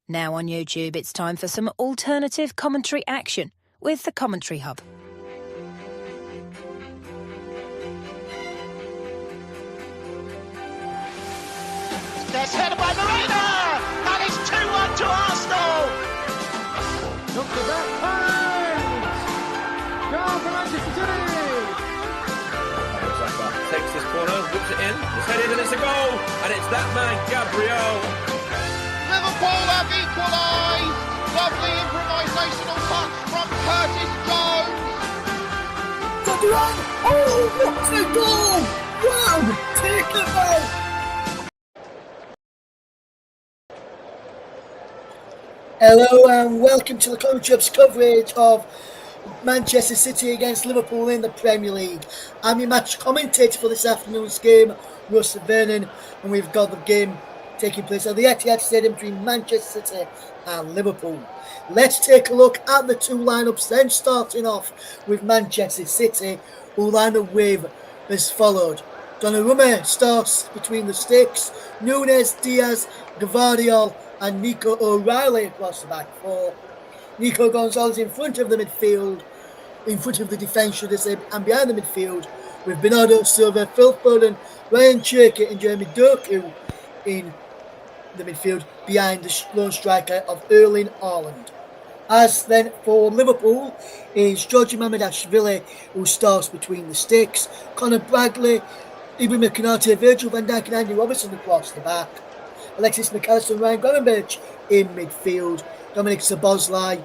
Now on YouTube, it's time for some alternative commentary action with the Commenttary Hub. There's headed by Marina, and it's 2-1 to Arsenal. Look at that pass! Goal for Manchester City! Takes this corner, whips it in, it's headed and it's a goal, and it's that man, Gabriel. Liverpool have equalised. Lovely improvisational touch from Curtis Jones. Oh, what a goal! Wow, take it out! Hello and welcome to the Commenttary Hub's coverage of Manchester City against Liverpool in the Premier League. I'm your match commentator for this afternoon's game, Russ Vernon, and we've got the game taking place at the Etihad Stadium between Manchester City and Liverpool. Let's take a look at the two lineups, then starting off with Manchester City, who line up with as followed. Donnarumma starts between the sticks, Nunes, Diaz, Gvardiol and Nico O'Reilly across the back four. Nico Gonzalez in front of the midfield, in front of the defence, should I say, and behind the midfield with Bernardo Silva, Phil Foden, Ryan Cherki and Jeremy Doku in the midfield behind the lone striker of Erling Haaland. As then for Liverpool is Georgi Mamardashvili, who starts between the sticks, Conor Bradley, Ibrahima Konate, Virgil van Dijk and Andy Robertson across the back, Alexis McAllister and Ryan Gravenberch in midfield. Dominic Szoboszlai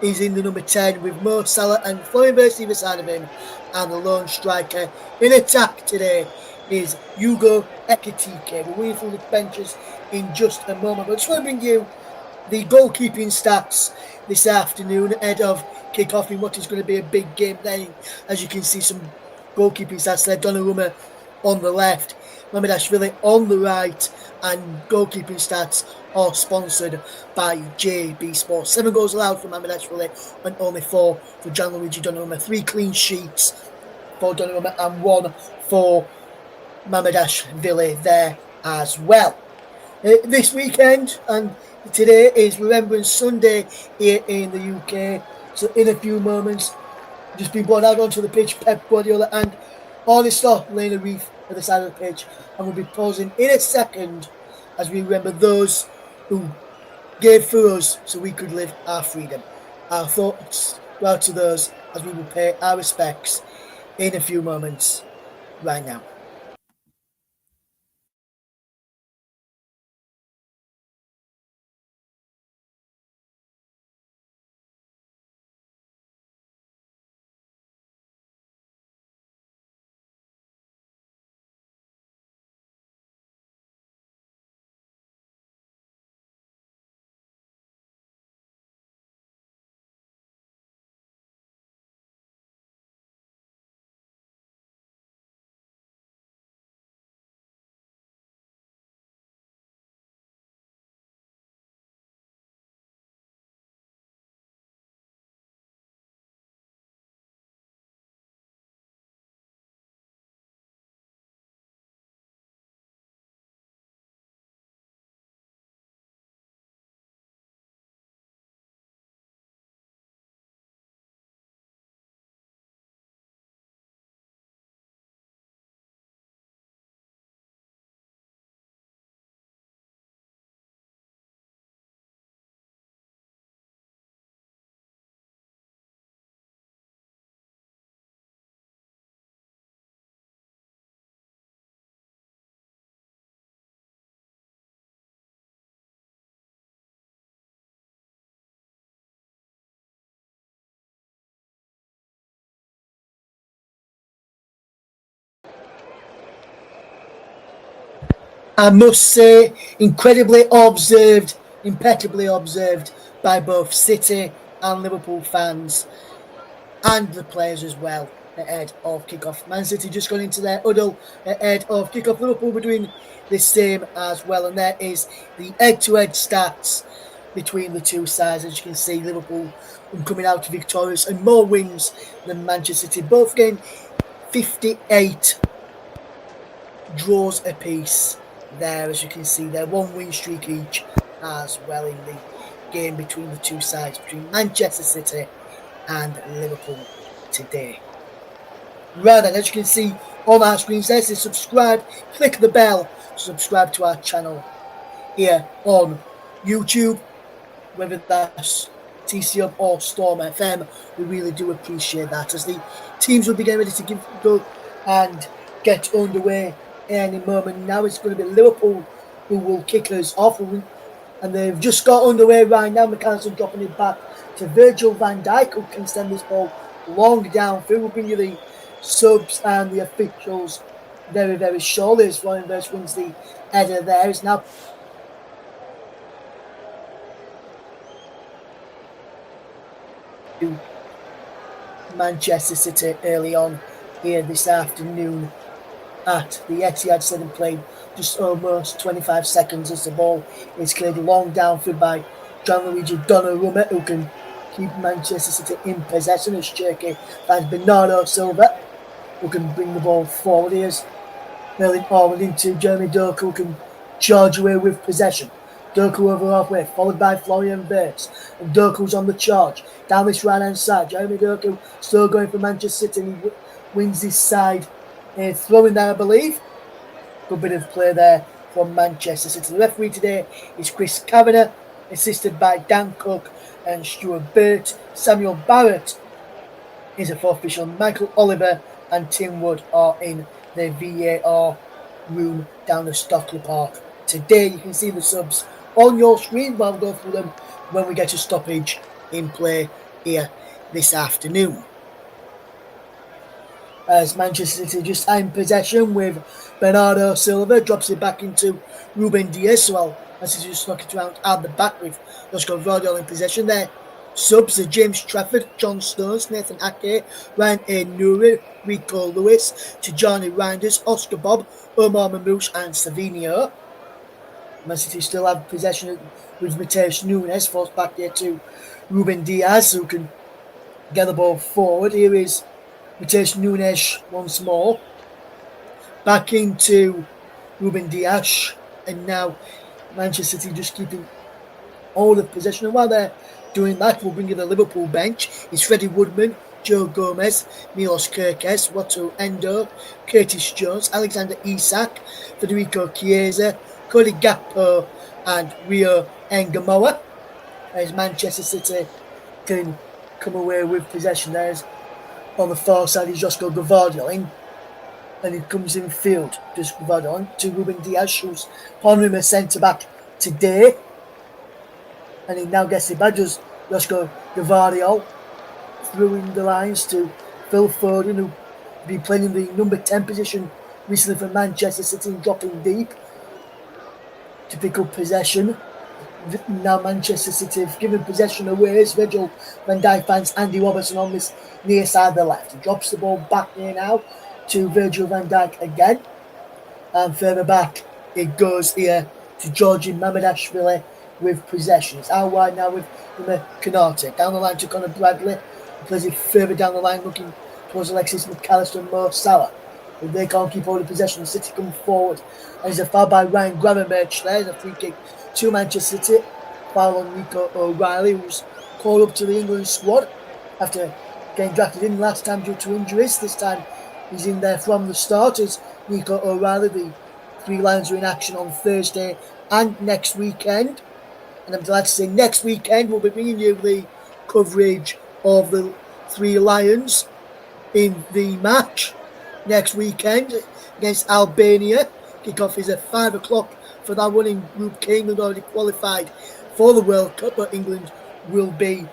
is in the number 10 with Mo Salah and Florian Wirtz either side of him, and the lone striker in attack today is Hugo Ekitike. We're waiting through the benches in just a moment, but I just want to bring you the goalkeeping stats this afternoon ahead of kick-off in what is going to be a big game. Then, as you can see, some goalkeeping stats there. Donnarumma on the left, Mamardashvili on the right, and goalkeeping stats are sponsored by JB Sports. 7 goals allowed for Mamardashvili and only 4 for Gianluigi Donnarumma. 3 clean sheets for Donnarumma and 1 for Mamardashvili there as well. This weekend and today is Remembrance Sunday here in the UK. So in a few moments, just been brought out onto the pitch, Pep Guardiola and Arnister laying a wreath at the side of the pitch, and we'll be pausing in a second as we remember those who gave for us so we could live our freedom. Our thoughts go out to those as we will pay our respects in a few moments right now. I must say, impeccably observed by both City and Liverpool fans and the players as well ahead of kick-off. Man City just gone into their huddle ahead of kick-off. Liverpool were doing the same as well, and there is the head-to-head stats between the two sides. As you can see, Liverpool coming out victorious and more wins than Manchester City, both getting 58 draws apiece there. As you can see, they're 1 win streak each as well in the game between the two sides, between Manchester City and Liverpool today. Right then, as you can see on our screens there, so subscribe, click the bell, subscribe to our channel here on YouTube, whether that's TC Hub or Storm FM. We really do appreciate that, as the teams will be getting ready to go and get underway any moment. Now it's going to be Liverpool who will kick us off, and they've just got underway right now. McAllister dropping it back to Virgil van Dijk, who can send this ball long downfield. We'll bring you the subs and the officials very, very shortly, as Ryan Verse wins the header there. It's now Manchester City early on here this afternoon at the Etihad Stadium, playing just almost 25 seconds as the ball is cleared long downfield by Gianluigi Donnarumma, who can keep Manchester City in possession as Cherky finds Bernardo Silva, who can bring the ball forward. Here's Merlin Haaland into Jeremy Doku, who can charge away with possession. Doku over halfway, followed by Florian Wirtz, and Doku's on the charge down this right hand side. Jeremy Doku still going for Manchester City, and he wins this side throwing there, I believe. Good bit of play there from Manchester City. The referee today is Chris Kavanagh, assisted by Dan Cook and Stuart Burt. Samuel Barrett is a fourth official. Michael Oliver and Tim Wood are in the VAR room down at Stockley Park. Today you can see the subs on your screen, but I'll go through them when we get to stoppage in play here this afternoon. As Manchester City just in possession with Bernardo Silva, drops it back into Ruben Dias. Well, as he just knock it around at the back with Josko Vardiol in possession there. Subs are James Trafford, John Stones, Nathan Ake, Ryan A. Nouri, Rico Lewis, Tijani Reinders, Oscar Bob, Omar Mamouche and Savinio. Man City still have possession with Mateus Nunes, forced back there to Ruben Dias, who can get the ball forward. Here is Mateus Nunes once more. Back into Ruben Dias, and now Manchester City just keeping all of possession. And while they're doing that, we'll bring you the Liverpool bench. It's Freddie Woodman, Joe Gomez, Milos Kerkez, Watu Endo, Curtis Jones, Alexander Isak, Federico Chiesa, Cody Gakpo and Rio Engamoa. As Manchester City can come away with possession. There's on the far side is Josko Gvardiol, and he comes in field. Just Gvardiol to Ruben Dias, who's Ponrima centre back today. And he now gets the badges. Josko Gvardiol through in the lines to Phil Foden, who be playing in the number 10 position recently for Manchester City and dropping deep to pick up possession. Now Manchester City have given possession away as Virgil van Dijk finds Andy Robertson on this near side of the left. He drops the ball back here now to Virgil van Dijk again. And further back it goes here to Georgi Mamadashvili with possession. It's out wide now with Konate. Down the line to Conor Bradley. He plays it further down the line looking towards Alexis McAllister and Mo Salah. But they can't keep hold of possession. City come forward. And there's a foul by Ryan Gravenberch there. There's a free kick to Manchester City. Foul on Nico O'Reilly, who's called up to the England squad after getting drafted in last time due to injuries. This time he's in there from the start as Nico O'Reilly. The Three Lions are in action on Thursday and next weekend. And I'm glad to say next weekend we'll be bringing you the coverage of the Three Lions in the match next weekend against Albania. Kickoff is at 5 o'clock for that one in Group K. England already qualified for the World Cup, but England will be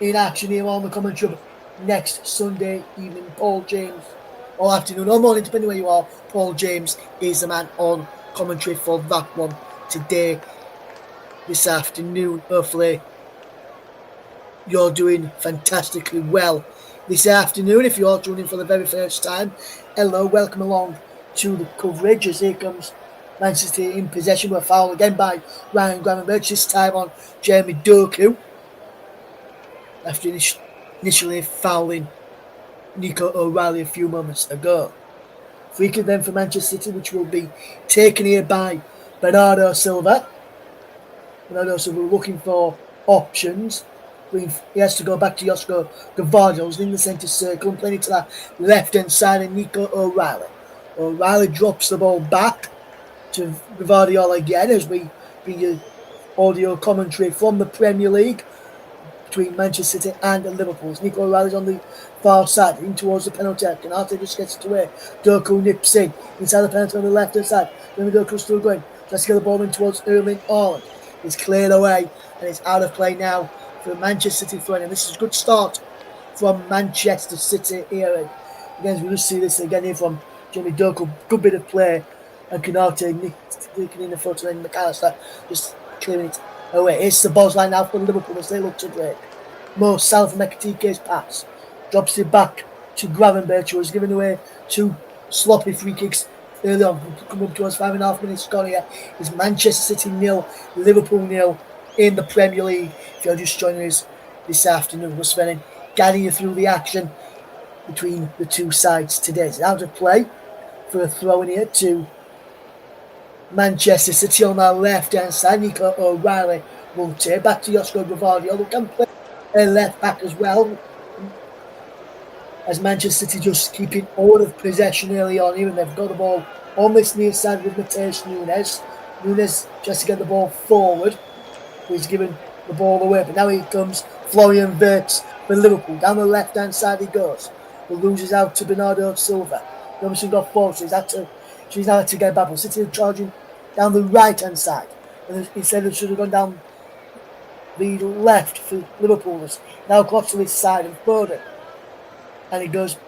in action here on the Commenttary Hub next Sunday evening. Paul James, or afternoon or morning, depending where you are, Paul James is the man on commentary for that one today, this afternoon. Hopefully you're doing fantastically well this afternoon. If you're tuning in for the very first time, hello, welcome along to the coverage as here comes Manchester City in possession. We're fouled again by Ryan Gravenberch, this time on Jeremy Doku after initially fouling Nico O'Reilly a few moments ago. Free kick then for Manchester City, which will be taken here by Bernardo Silva. Bernardo Silva looking for options. He has to go back to Josko Gvardiol's in the centre circle and playing it to that left-hand side of Nico O'Reilly. O'Reilly drops the ball back to Gvardiol again as we bring you audio commentary from the Premier League between Manchester City and Liverpool. Nico O'Reilly's on the far side, in towards the penalty area. Canate just gets it away. Doku nips in inside the penalty on the left-hand side. Then Doku's still going. Let's get the ball in towards Erling Haaland. It's cleared away and it's out of play now for Manchester City front. And this is a good start from Manchester City here. Again, we just see this again here from Jamie Doku. Good bit of play. And Canate nicking in the foot, and then McAllister just clearing it away. It's the ball's line now for Liverpool as they look to break. Mo Salah from Ekatike's pass. Drops it back to Gravenberch, who was giving away 2 sloppy free kicks early on. Come up towards 5.5 minutes gone here. It's Manchester City 0, Liverpool 0 in the Premier League. If you're just joining us this afternoon, Russ Vernon guiding you through the action between the two sides today. It's out of play for a throw in here to Manchester City on our left-hand side. Nico O'Reilly will take back to Josko Gvardiol, who can play a left back as well. As Manchester City just keeping all of possession early on here, and they've got the ball on this near side with Mateus Nunes. Nunes just to get the ball forward. He's given the ball away, but now here comes Florian Wirtz for Liverpool. Down the left-hand side he goes. He loses out to Bernardo Silva. Robinson got forward, so she's now had to get back. But City charging down the right-hand side. And instead of should have gone down the left for Liverpool. Now got to this side of Foden. And he goes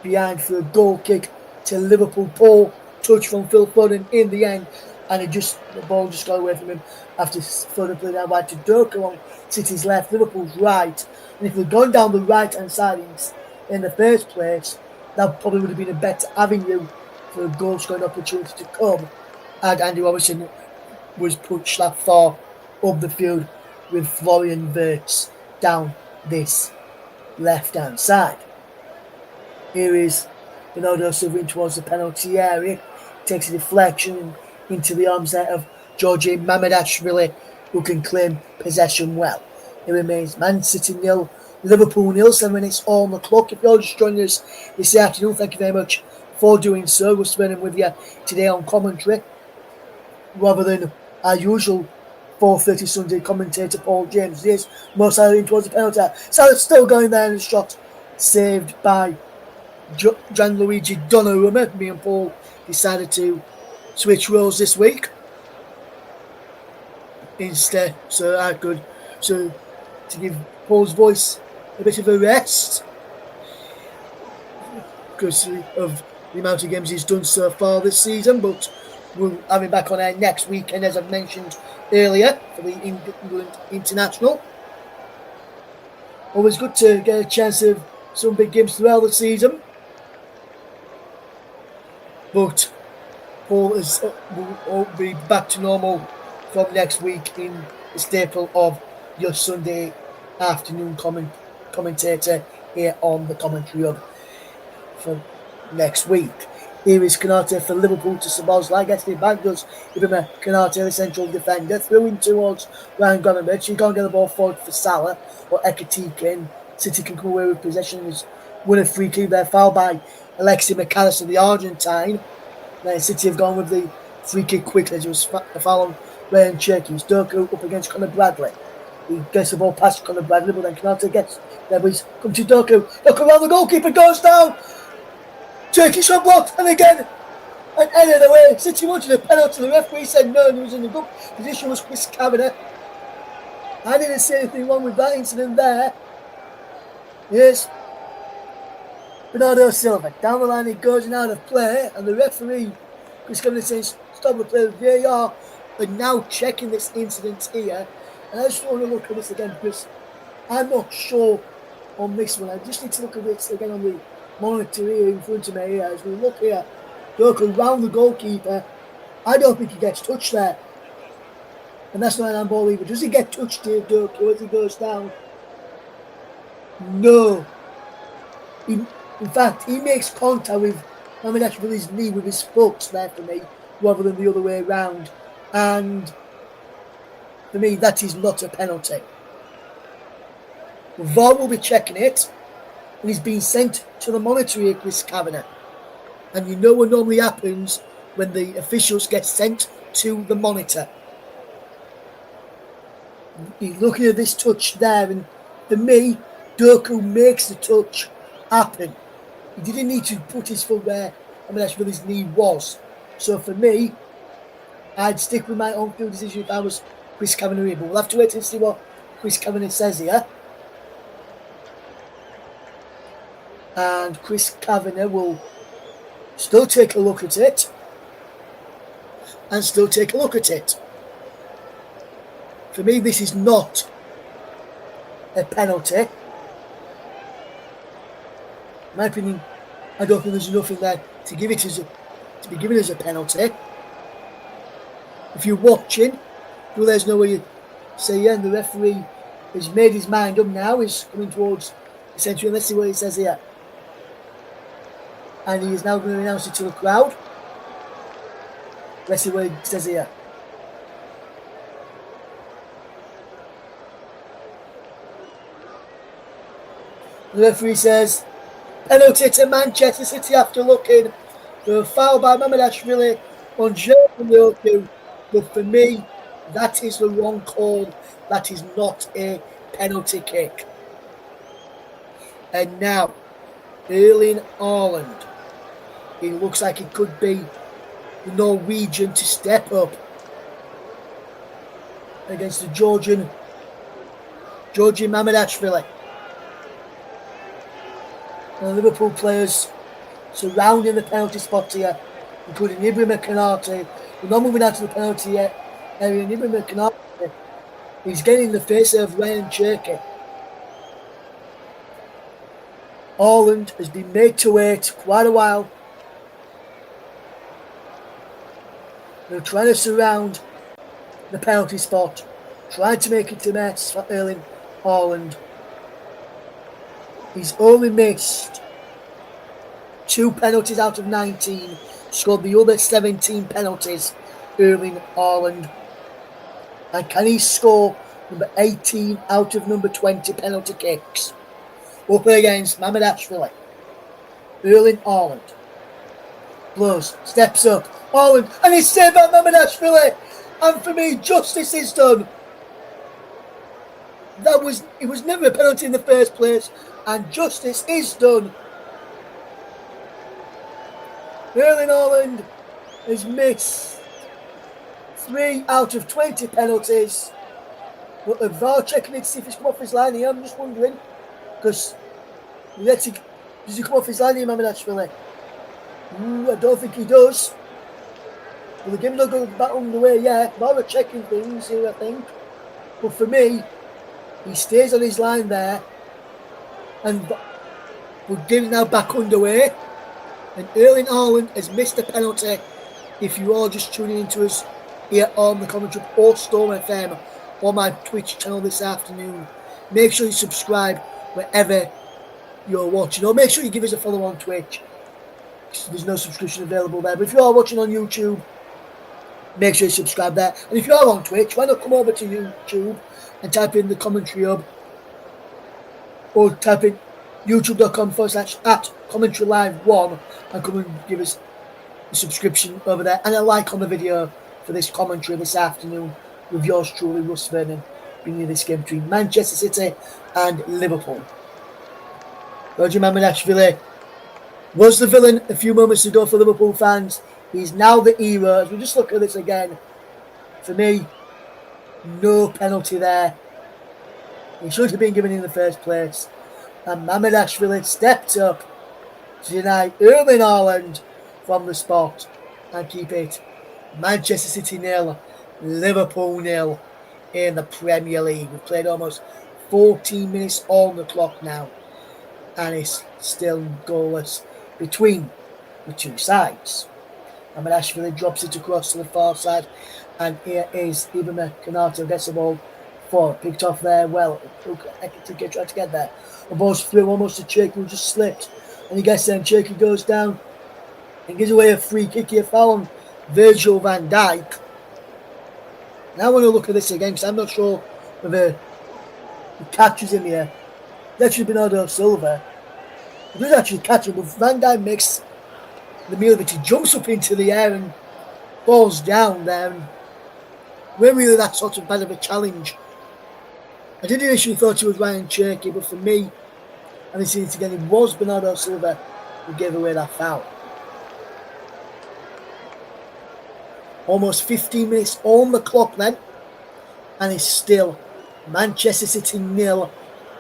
behind for a goal kick to Liverpool. Poor touch from Phil Foden in the end. And the ball just got away from him after Foden played out wide to Doku on City's left, Liverpool's right. And if we'd gone down the right-hand side in the first place, that probably would have been a better avenue for a goal-scoring opportunity to come. And Andy Robertson was pushed that far up the field with Florian Wirtz down this left-hand side. Here is Bernardo Silva in towards the penalty area. Takes a deflection into the arms there of Georgi Mamadashvili, who can claim possession well. It remains Man City 0, Liverpool 0, 7 minutes on the clock. If you're just joining us this afternoon, thank you very much for doing so. We're spending with you today on commentary, rather than our usual 4:30 Sunday commentator Paul James. Yes, Mo Salah in towards the penalty. Salah's still going there in the shot, saved by Gianluigi Donnarumma. Me and Paul decided to switch roles this week instead, to give Paul's voice a bit of a rest because of the amount of games he's done so far this season. But we'll have him back on air next weekend, as I've mentioned earlier, for the England International. Always good to get a chance of some big games throughout the season. But Paul will be back to normal from next week in the staple of your Sunday afternoon commentator here on the Commenttary Hub for next week. Here is Canate for Liverpool to Szoboszlai. Gets it back, does Ibrahima Canate, the central defender, through in towards Ryan Gravenberch. He can't get the ball forward for Salah or Ekatike, and City can come away with possession. He's won a free kick there, fouled by Alexis McAllister, the Argentine. Then City have gone with the free kick quickly. It was a foul on Ryan Cherky. Doku up against Conor Bradley. He gets the ball past Conor Bradley, but then Canate gets there. But he's come to Doku. Look around, the goalkeeper goes down. Turkey shot blocked, and again, and end of the way. City wanted a penalty. The referee said no, and he was in a good position. Was Chris Kavanagh. I didn't see anything wrong with that incident there. Yes, Bernardo Silva down the line. He goes and out of play, and the referee, Chris Kavanagh, says stop the play. VAR are now checking this incident here, and I just want to look at this again because I'm not sure on this one. I just need to look at this again on the monitor here in front of me here. As we look here, Doku round the goalkeeper. I don't think he gets touched there, and that's not an handball either. Does he get touched here, Doku, as he goes down? No. In fact, he makes contact with his knee with his foot there for me, rather than the other way around. And For me, that is not a penalty. VAR will be checking it, and he's been sent to the monitor here, Chris Kavanagh. And you know what normally happens when the officials get sent to the monitor. He's looking at this touch there, and for me, Doku makes the touch happen. He didn't need to put his foot where his knee was. So for me, I'd stick with my on-field decision if I was Chris Kavanagh here. But we'll have to wait and see what Chris Kavanagh says here. And Chris Kavanagh will still take a look at it. And still take a look at it. For me, this is not a penalty. In my opinion, I don't think there's enough in there to give it as to be given as a penalty. If you're watching, well, there's no way you say, yeah, and the referee has made his mind up now, he's coming towards the centre, and let's see what he says here. And he is now going to announce it to the crowd. Let's see what he says here. The referee says, penalty to Manchester City after looking for a foul by Mamardashvili on Jeremy. But for me, that is the wrong call. That is not a penalty kick. And now, Erling Haaland. It looks like it could be the Norwegian to step up against the Georgian Mamardashvili. The Liverpool players surrounding the penalty spot here, including Ibrahim Konate. We're not moving out to the penalty area. Ibrahim Konate is getting in the face of Ryan Cherky. Haaland has been made to wait quite a while. They're trying to surround the penalty spot, trying to make it a mess for Erling Haaland. He's only missed 2 penalties out of 19, scored the other 17 penalties, Erling Haaland. And can he score number 18 out of number 20 penalty kicks? Up against Mamardashvili. Erling Haaland. Blows, steps up, Haaland, and he's saved by Mamardashvili. And for me, justice is done. It was never a penalty in the first place, and justice is done. Erling Haaland has missed 3 out of 20 penalties. But the VAR checking it to see if he's come off his line here. I'm just wondering, because does he come off his line here, Mamardashvili? I don't think he does. Well, the game's not going back underway yet. VAR are checking things here, I think. But for me, he stays on his line there. And we're getting now back underway. And Erling Haaland has missed a penalty. If you are just tuning into us here on the Commenttary Hub or Storm FM or my Twitch channel this afternoon, make sure you subscribe wherever you're watching. Or make sure you give us a follow on Twitch. There's no subscription available there. But if you are watching on YouTube, make sure you subscribe there. And if you are on Twitch, why not come over to YouTube and type in the Commenttary Hub, or type in youtube.com/@commentarylive1 and come and give us a subscription over there and a like on the video for this commentary this afternoon with yours truly, Russ Vernon, bringing you this game between Manchester City and Liverpool. Roger Mamardashvili was the villain a few moments ago for Liverpool fans. He's now the hero. As we just look at this again, for me, no penalty there. He should have been given in the first place. And Mamardashvili stepped up to deny Erling Haaland from the spot and keep it Manchester City 0, Liverpool 0 in the Premier League. We've played almost 14 minutes on the clock now, and it's still goalless between the two sides. Mamardashvili drops it across to the far side, and here is Ibrahim Konate gets the ball forward, picked off there well. Trying to get there. The ball's through almost to Cherky, who just slipped, and he gets there, and Cherky goes down and gives away a free kick here, foul on Virgil van Dijk. Now when I look at this again, because I'm not sure whether the catches in here, that should have been Silva. He does actually catch him, but Van Dijk makes the meal of it. He jumps up into the air and falls down there. And when really that sort of bad of a challenge. I did initially thought it was Ryan Cherky, but for me, having seen it again, it was Bernardo Silva who gave away that foul. Almost 15 minutes on the clock then, and it's still Manchester City 0,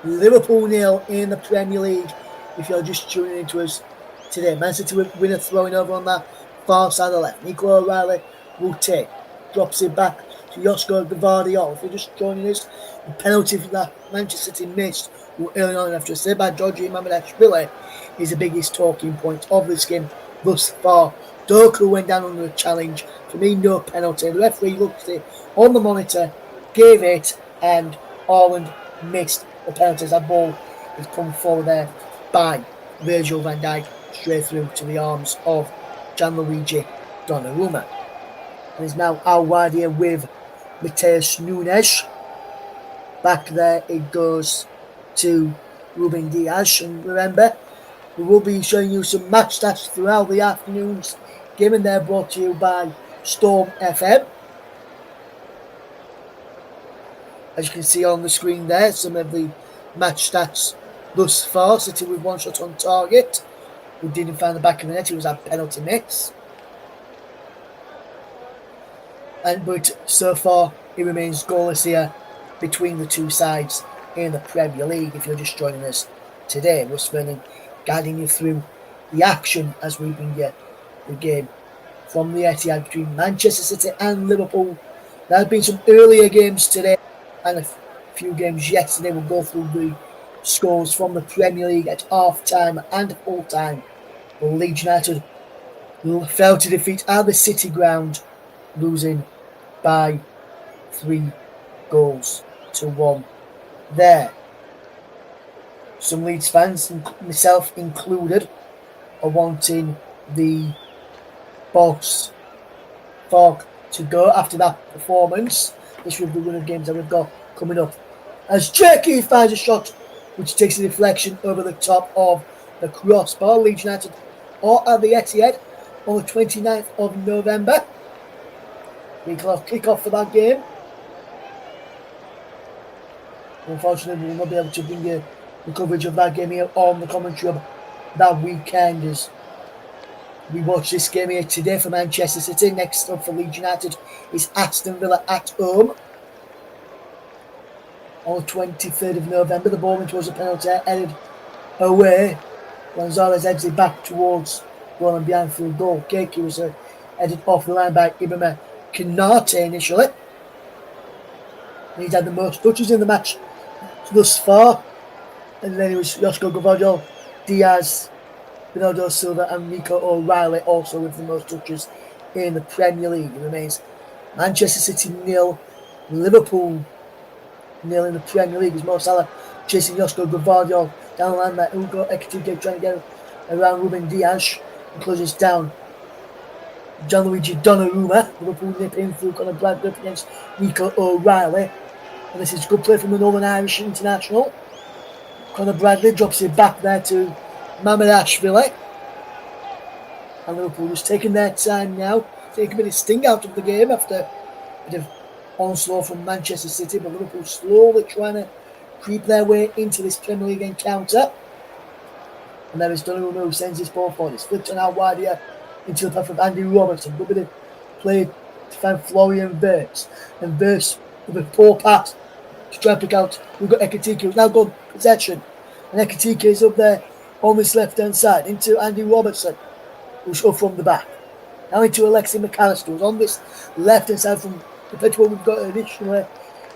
Liverpool 0 in the Premier League. If you're just tuning into us today, Man City winner throwing over on that far side of the left. Nico O'Reilly will take, drops it back to Josko Gvardiol. If you're just joining us, the penalty that Manchester City missed early on after a save by Georgi Mamardashvili is the biggest talking point of this game thus far. Doku went down under a challenge. For me, no penalty. The referee looked at it on the monitor, gave it, and Haaland missed the penalty. That ball has come forward there by Virgil van Dijk straight through to the arms of Gianluigi Donnarumma. And it's now out wide here with Mateus Nunes. Back there it goes to Ruben Dias. And remember, we will be showing you some match stats throughout the afternoon's game, and they're brought to you by Storm FM. As you can see on the screen there, some of the match stats thus far. City with one shot on target. We didn't find the back of the net. It was that penalty miss. But so far, it remains goalless here between the two sides in the Premier League. If you're just joining us today, Russ Vernon guiding you through the action as we bring you the game from the Etihad between Manchester City and Liverpool. There have been some earlier games today and a few games yesterday. We'll go through the scores from the Premier League at half-time and full-time. Leeds United fell to defeat at the City ground, losing by 3-1 there. Some Leeds fans, myself included, are wanting the boss Falk to go after that performance. This will be one of the games that we've got coming up. As Cherky finds a shot which takes a deflection over the top of the crossbar. Leeds United are at the Etihad on the 29th of November. Kick off for that game. Unfortunately, we will not be able to bring you the coverage of that game here on the Commenttary Hub that weekend, as we watch this game here today for Manchester City. Next up for Leeds United is Aston Villa at home on the 23rd of November. The ball was a penalty headed away. Gonzalez heads it back towards goal and behind for a goal kick. He was headed off the line by Ibrahima Konate initially. He's had the most touches in the match thus far. And then it was Josko Gvardiol, Diaz, Bernardo Silva and Nico O'Reilly also with the most touches in the Premier League. It remains Manchester City 0, Liverpool 0 in the Premier League. As Mo Salah chasing Josko Gvardiol down the line, that Ugo Ekitike trying to get around Ruben Dias and closes down Gianluigi Donnarumma. Liverpool nipping through Conor Bradley up against Nico O'Reilly. And this is good play from the Northern Irish international. Conor Bradley drops it back there to Mamardashvili. And Liverpool just taking their time now, taking a bit of sting out of the game after a bit of onslaught from Manchester City, but Liverpool slowly trying to creep their way into this Premier League encounter. And there is Donnarumma who sends this ball forward. It's flipped on out wide here into the path of Andy Robertson. Good bit of play to find Florian Wirtz. And Wirtz with a poor pass to try and pick out. We've got Ekitike who's now got possession. And Ekitike is up there on this left-hand side into Andy Robertson, who's up from the back. Now into Alexis McAllister, who's on this left-hand side from compared to what we've got additionally.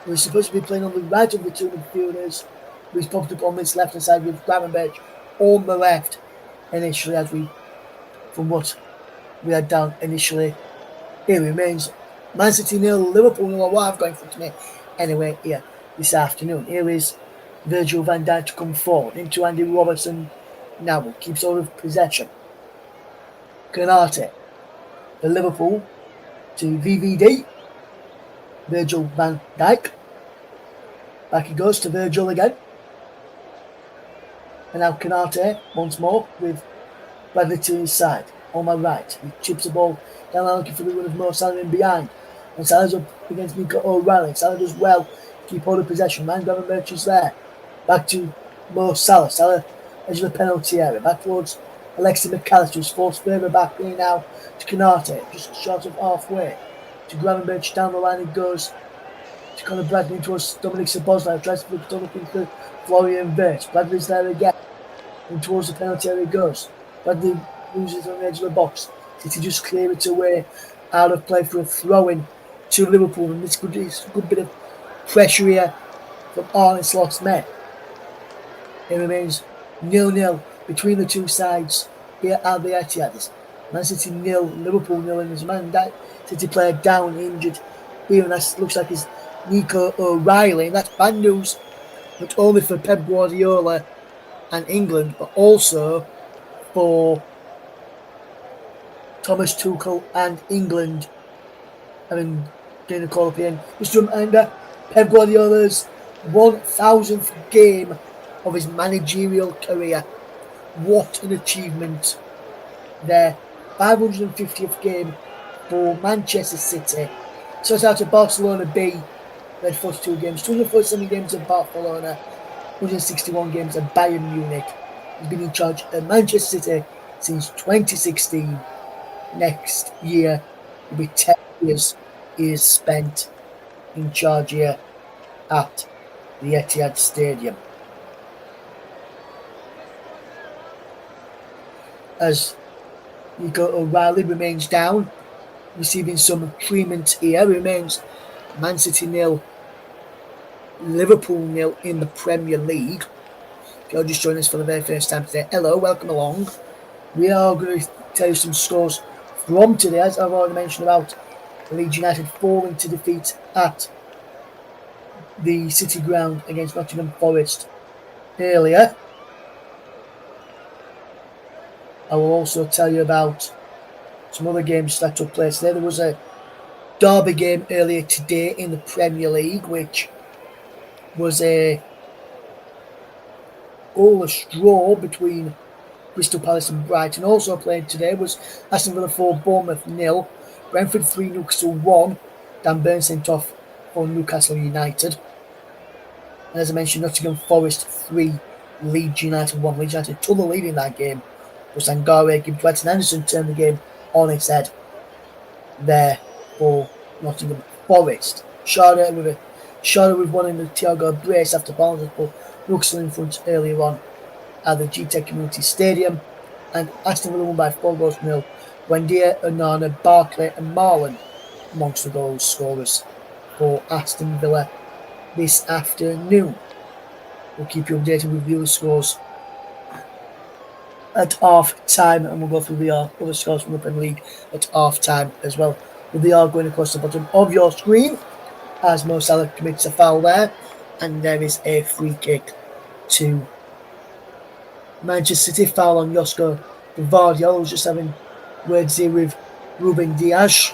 We're supposed to be playing on the right of the two midfielders, who's popped up on this left-hand side with Gravenberch on the left initially, as we, from what we had down initially. Here remains Man City 0, Liverpool 0. What I've got in front of me anyway here this afternoon. Here is Virgil van Dijk to come forward into Andy Robertson. Now will keeps hold of possession. Konate for Liverpool to VVD. Virgil van Dijk. Back he goes to Virgil again. And now Konate once more with Bradley to his side. On my right. He chips the ball down looking for the run of Mo Salah in behind. And Salah's up against Nico O'Reilly. Salah does well to keep hold of possession. Man Gravenberch is there. Back to Mo Salah. Salah edge of the penalty area. Back towards Alexi McAllister, who's forced further back here now to Konate. Just short of halfway. To Gravenberch down the line it goes. To Conor Bradley towards Dominic Szoboszlai. Tries to flip it looking for Florian Wirtz. Bradley's there again. And towards the penalty area it goes. Bradley loses on the edge of the box. City just clear it away out of play for a throw-in to Liverpool. And this is a good bit of pressure here from Arne Slot's men. It remains 0-0 between the two sides here at the Etihad. Man City 0, Liverpool 0, and there's a Man City player down, injured here, and that looks like it's Nico O'Reilly, and that's bad news, not only for Pep Guardiola and England, but also for Thomas Tuchel and England. Getting a call up here. Just a reminder, Pep Guardiola's 1000th game of his managerial career. What an achievement. Their 550th game for Manchester City. So it's out of Barcelona B. They had 42 games, 247 games at Barcelona, 161 games at Bayern Munich. He's been in charge at Manchester City since 2016. Next year will be 10 years he is spent in charge here at the Etihad Stadium. As Nico O'Reilly remains down, receiving some treatment here, remains Man City 0, Liverpool 0 in the Premier League. If you're just joining us for the very first time today, hello, welcome along. We are going to tell you some scores from today, as I've already mentioned about Leeds United falling to defeat at the City Ground against Nottingham Forest earlier. I will also tell you about some other games that took place there. There was a derby game earlier today in the Premier League, which was a goalless draw between Crystal Palace and Brighton. Also played today was Aston Villa 4, Bournemouth 0, Brentford 3, Newcastle 1, Dan Burn sent off for Newcastle United. And as I mentioned, Nottingham Forest 3, Leeds United 1. Leeds United took the lead in that game. But Sangare, Gibbs White and Anderson turned the game on its head there for Nottingham Forest. Sharda with one in the Thiago brace after Barnes put Newcastle in front earlier on at the GTEC Community Stadium. And Aston Villa won by 4-0. Wendia, Onana, Barkley and Marlon amongst the goal scorers for Aston Villa this afternoon. We'll keep you updated with the other scores at half time, and we'll go through the other scores from the Premier League at half time as well. With the R going across the bottom of your screen as Mo Salah commits a foul there, and there is a free kick to Manchester City. Foul on Josko Gvardiol, who's just having words here with Ruben Dias,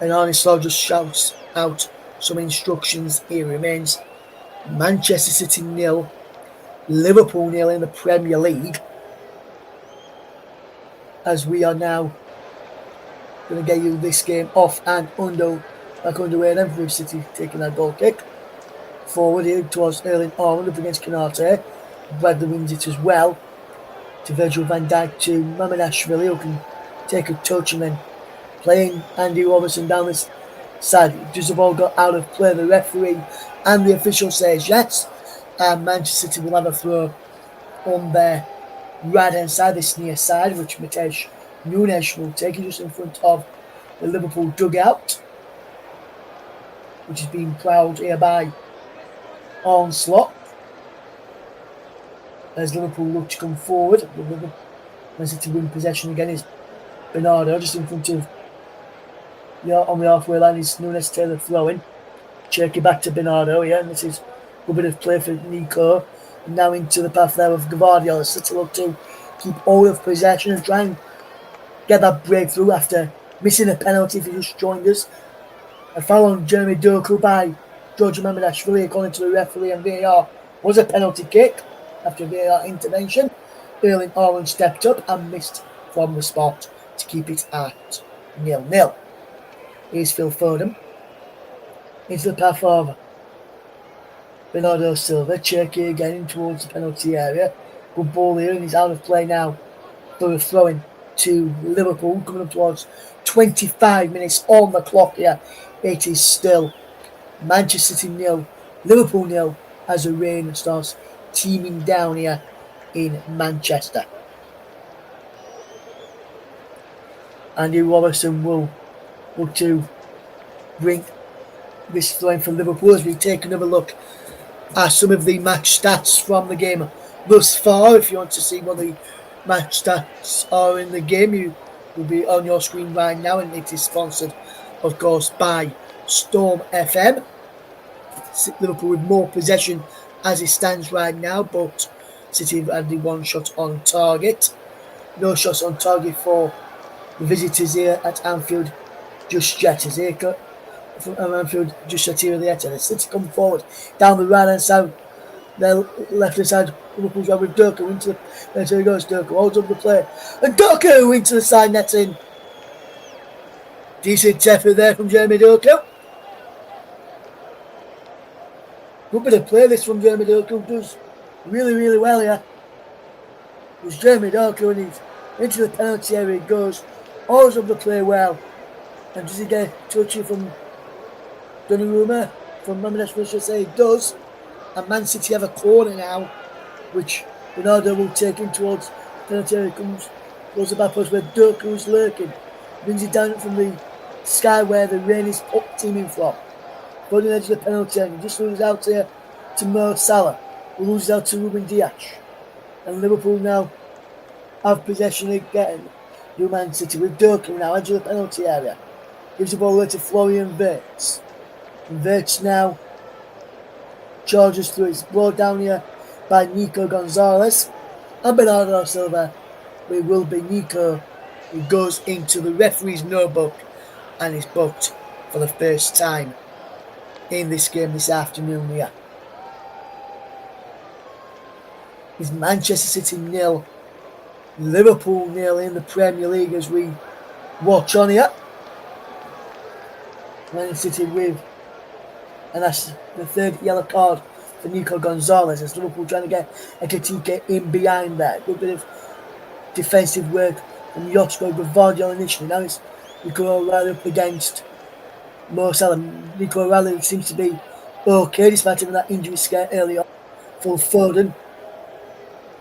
and Arne Slot just shouts out some instructions. Here remains Manchester City 0, Liverpool 0 in the Premier League, as we are now going to get you this game off and back underway then for City taking that goal kick forward here towards Erling Haaland up against Konate. Bradley wins it as well to Virgil van Dijk to Mamadashvili, who can take a touch, and then playing Andy Robertson down this side. Does the ball got out of play? The referee and the official says yes, and Manchester City will have a throw on their right hand side, this near side, which Matej Nunes will take it just in front of the Liverpool dugout, which is being proud here by Onslaught. As Liverpool look to come forward, Man City win possession again is Bernardo, just in front of on the halfway line is Nunes Taylor throwing. Check it back to Bernardo, and this is a good bit of play for Nico. And now into the path there of Gvardiol. City look to keep all of possession and try and get that breakthrough after missing a penalty if you just joined us. A foul on Jeremy Doku by George Mamedashvili, according to the referee, and VAR was a penalty kick after VAR intervention. Erling Haaland stepped up and missed from the spot to keep it at 0-0. Here's Phil Foden into the path of Bernardo Silva. Cherky again in towards the penalty area. Good ball here, and he's out of play now for a throw-in to Liverpool, coming up towards 25 minutes on the clock here. It is still Manchester City 0, Liverpool 0, as the rain starts teeming down here in Manchester. Andy Robertson will look to bring this throw-in for Liverpool as we take another look at some of the match stats from the game thus far. If you want to see what the match stats are in the game, you will be on your screen right now, and it is sponsored, of course, by Storm FM. Liverpool with more possession as it stands right now, but City have had the one shot on target. No shots on target for the visitors here at Anfield just yet. As here from Anfield just yet here at the Etihad. City come forward down the right hand side, their left hand side. Liverpool's right with Doku into the. There he goes, Doku holds up the play, and Doku into the side netting. Decent effort there from Jeremy Doku. Good bit of play this from Jeremy Doku. Does really well here. It was Jeremy Doku, and he's into the penalty area. He goes, holds up the play well, and does he get a touch from Donnarumma from Mamedashvili? Should say he does. And Man City have a corner now, which Bernardo will take in towards the penalty area. Goes the back post where Doku is lurking, brings it down from the sky where the rain is up teaming from. Going edge of the penalty area, just loses out here to Mo Salah, who loses out to Ruben Dias. And Liverpool now have possession again. New Man City with Doku now, edge of the penalty area. Gives the ball away to Florian Wirtz. And Wirtz now charges through. It's brought down here by Nico Gonzalez and Bernardo Silva. It will be Nico who goes into the referee's notebook and is booked for the first time in this game this afternoon here. It's Manchester City 0, Liverpool 0 in the Premier League as we watch on here. Man City with, and that's the third yellow card for Nico Gonzalez as Liverpool trying to get Ekitike in behind there. Good bit of defensive work from Josko Gvardiol initially. Now it's Nico O'Reilly up against Mo Salah. Nico O'Reilly seems to be okay despite having that injury scare early on. For Foden,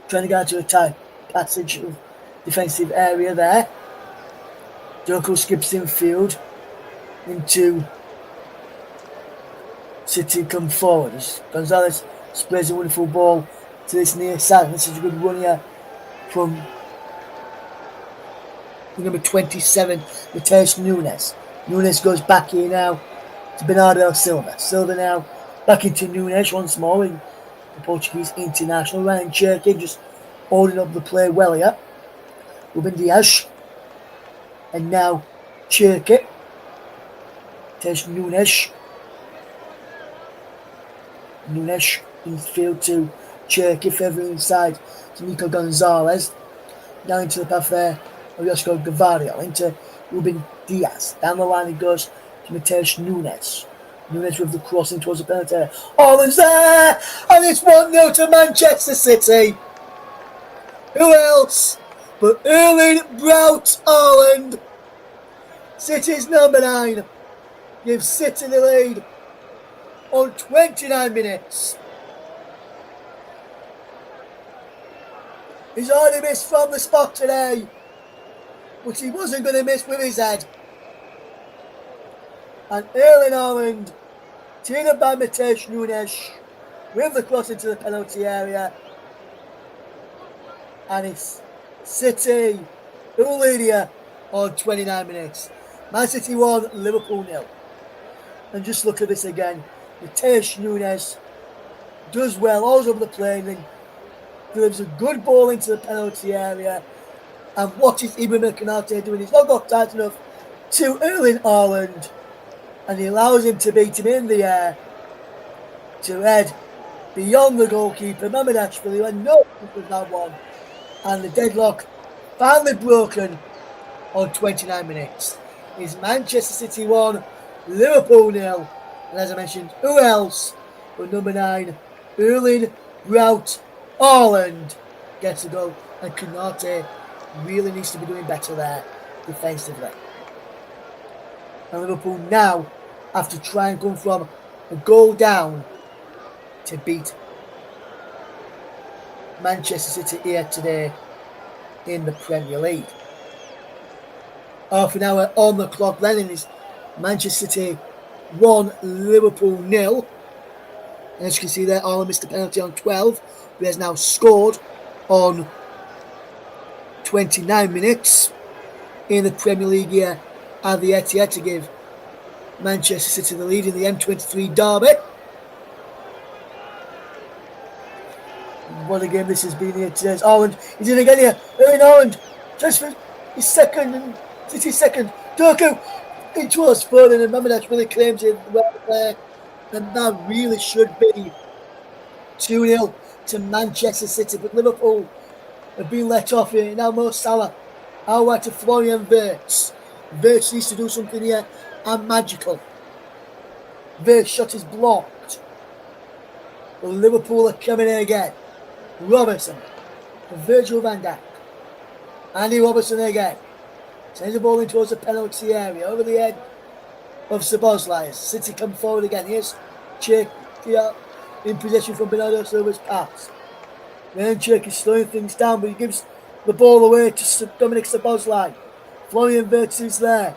trying to get to a tight passage of defensive area there. Doku skips infield into City come forward as Gonzalez sprays a wonderful ball to this near side. This is a good run here from number 27, Matheus Nunes. Nunes goes back here now to Bernardo Silva. Silva now back into Nunes once more in the Portuguese international. Ryan Cherky just holding up the play well here. Ruben Dias. And now Cherky. Matheus Nunes. Nunes in field to Cherky, further inside to Nico Gonzalez. Now into the path there of Josko Gvardiol, into Ruben Dias. Down the line it goes to Matheus Nunes. Nunes with the crossing towards the penalty area. Haaland's there! And it's 1-0 to Manchester City. Who else but Erling Braut Haaland? City's number 9 gives City the lead on 29 minutes. He's already missed from the spot today, but he wasn't going to miss with his head. And Erling Haaland, teamed up by Matheus Nunes, with the cross into the penalty area. And it's City who lead here on 29 minutes. Man City 1, Liverpool 0. And just look at this again. Matheus Nunes does well all over the play and then delivers a good ball into the penalty area. And what is Ibrahim Konate doing? He's not got tight enough to Erling Haaland. and he allows him to beat him in the air to head beyond the goalkeeper, Mammadashvili, who had no hope with that one. And the deadlock finally broken on 29 minutes. It's Manchester City 1, Liverpool 0. And as I mentioned, who else but number 9, Erling Braut Haaland gets a goal. And Konate really needs to be doing better there defensively. And Liverpool now have to try and come from a goal down to beat Manchester City here today in the Premier League. Half an hour on the clock then, and it's Manchester City 1, Liverpool 0. And as you can see there, Haaland missed the penalty on 12, but he has now scored on 29 minutes in the Premier League here at the Etihad to give Manchester City the lead in the M23 derby. What a game this has been here today. Haaland, he's in again here. Erling Haaland, transfer his second, and City's second. Doku, it was Vernon, and Mamadash really claims it well there. And that really should be 2-0 to Manchester City. But Liverpool have been let off here. Now Mo Salah, out to Florian Wirtz. Wirtz needs to do something here, and magical. Wirtz shot is blocked. But Liverpool are coming in again. Robertson, Virgil van Dijk, Andy Robertson again, sends the ball in towards the penalty area, over the head of Szoboszlai. City come forward again. Here's Czechia in possession from Bernardo Silva's pass. Then Czech is slowing things down, but he gives the ball away to Dominic Szoboszlai. Florian Wirtz is there.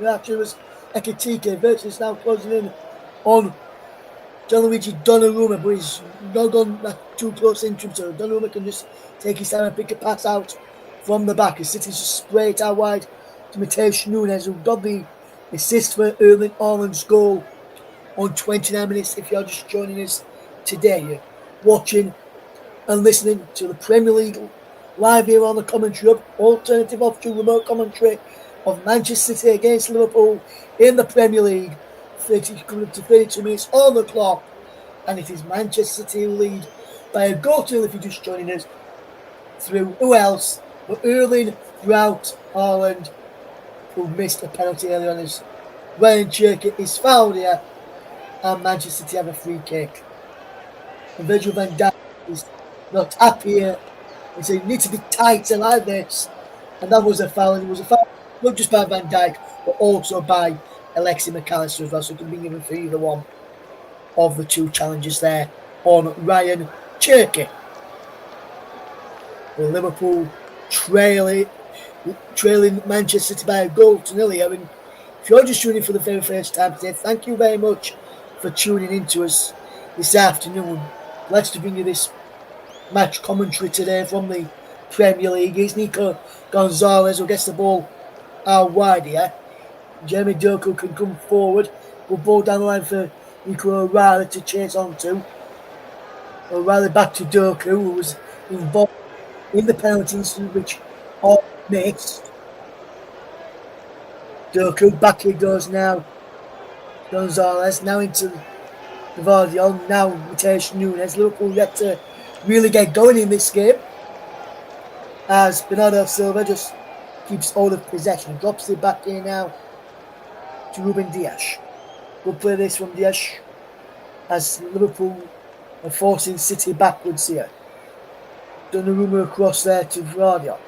It actually was Ekitike. Wirtz is now closing in on Gianluigi Donnarumma, but he's not gone too close into him, so Donnarumma can just take his time and pick a pass out from the back. As City's just spray it out wide to Matheus Nunes, who got the assist for Erling Haaland's goal on 29 minutes. If you're just joining us today, you're watching and listening to the Premier League live here on the Commenttary Hub, alternative option remote commentary of Manchester City against Liverpool in the Premier League. 30 coming up to 32 minutes on the clock, and it is Manchester City who lead by a goal to nil if you're just joining us through who else but Erling Braut Haaland, who missed a penalty earlier on as Ryan Cherky is fouled here, and Manchester City have a free kick. And Virgil van Dijk is not happy here. He said you need to be tighter like this, and that was a foul, and it was a foul not just by Van Dijk but also by Alexis McAllister as well, so it can be given for either one of the two challenges there on Ryan Cherky. Well, Liverpool trailing Manchester City by a goal to nil here. And if you're just tuning in for the very first time today, thank you very much for tuning in to us this afternoon. Glad to bring you this match commentary today from the Premier League. Here's Nico Gonzalez who gets the ball out wide here. Jeremy Doku can come forward. Good ball down the line for Nico O'Reilly to chase onto. O'Reilly back to Doku, who was involved in the penalty incident which all missed. Doku, back he goes now. Gonzalez now into the Vardiol. Now Matheus Nunes. Liverpool yet to really get going in this game, as Bernardo Silva just keeps hold of possession. Drops it back here now to Ruben Dias. Good play this from Dias, as Liverpool are forcing City backwards here. Donnarumma across there to Vardiol.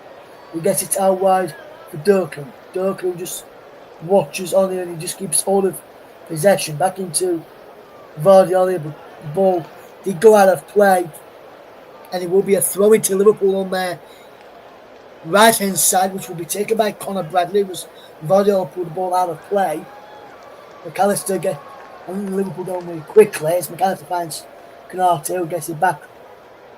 He gets it out wide for Doku. Doku just watches on here and he just keeps hold of possession. Back into Vardiol here, but the ball did go out of play, and it will be a throw into Liverpool on their right hand side, which will be taken by Conor Bradley. It was Vardiol pulled the ball out of play. McAllister get and Liverpool going really quickly as McAllister finds Konate, who gets it back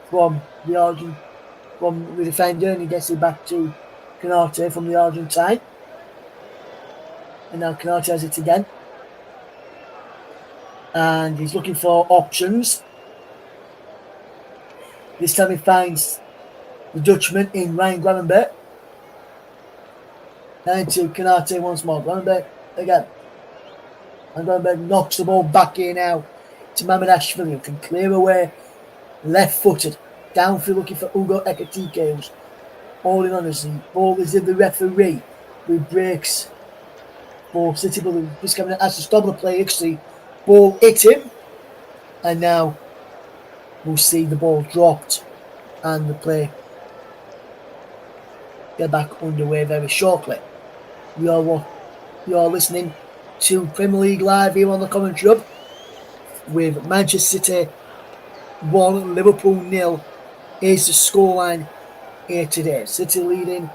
from the defender, and he gets it back to Konate from the Argentine. And now Konate has it again, and he's looking for options. This time he finds the Dutchman in Ryan Gravenberch. Now into Konate once more. Gravenberch again. And Gomberg knocks the ball back in now to Mamardashvili, who can clear away left-footed. Downfield looking for Ugo Ekatike, who's holding on as the ball is in the referee, who breaks for City, but just coming has to stop the play. Actually, ball hit him, and now we'll see the ball dropped and the play get back underway very shortly. You are listening to Premier League Live here on the Commenttary Hub with Manchester City 1, Liverpool 0 is the scoreline here today. City leading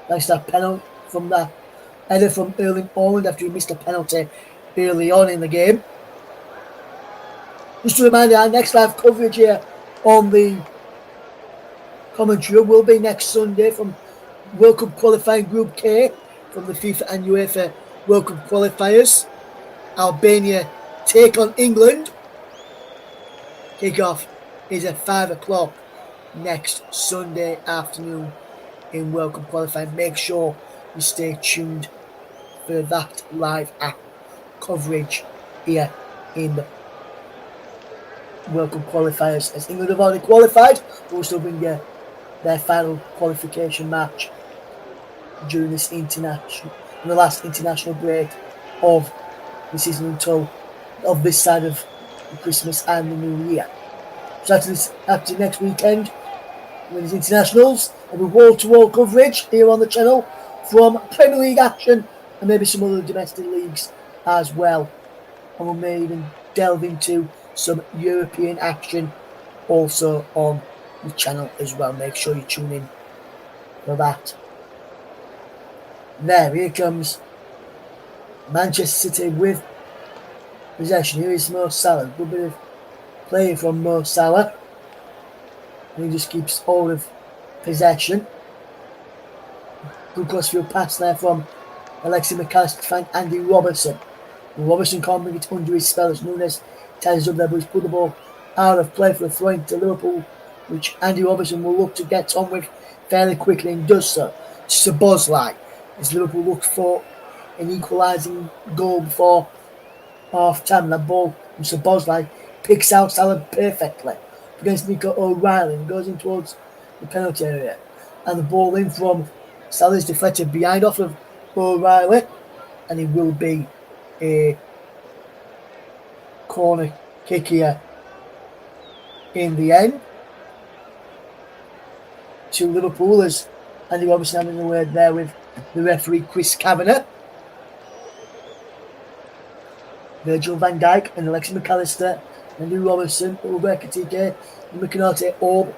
thanks to that penalty from that header from Erling Haaland after he missed a penalty early on in the game. Just to remind you, our next live coverage here on the Commentary will be next Sunday from World Cup qualifying Group K from the FIFA and UEFA World Cup qualifiers. Albania take on England. Kick-off is at 5 o'clock next Sunday afternoon in World Cup qualifying. Make sure you stay tuned for that live coverage here in the World Cup qualifiers, as England have already qualified, but will still bring their final qualification match during this the last international break of the season until of this side of Christmas and the New Year. So after next weekend, with these internationals, and with wall-to-wall coverage here on the channel from Premier League action and maybe some other domestic leagues as well. And we may even delve into some European action also on the channel as well. Make sure you tune in for that. Here comes Manchester City with possession. Here is Mo Salah. Good bit of play from Mo Salah. And he just keeps hold of possession. Good crossfield pass there from Alexis McAllister to find Andy Robertson. Robertson can't bring it under his spell as Nunes ties up there, but he's put the ball out of play for a throw into Liverpool, which Andy Robertson will look to get on with fairly quickly and does so. Szoboszlai, as Liverpool look for an equalising goal before half time. That ball from Szoboszlai picks out Salah perfectly against Nico O'Reilly and goes in towards the penalty area. And the ball in from Salah is deflected behind off of O'Reilly, and it will be a corner kick here in the end to Liverpool, as Andy Robertson having a word there with the referee Chris Kavanagh. Virgil van Dijk and Alexis McAllister, Andy Robertson, Ugo Ekatike and McAnally all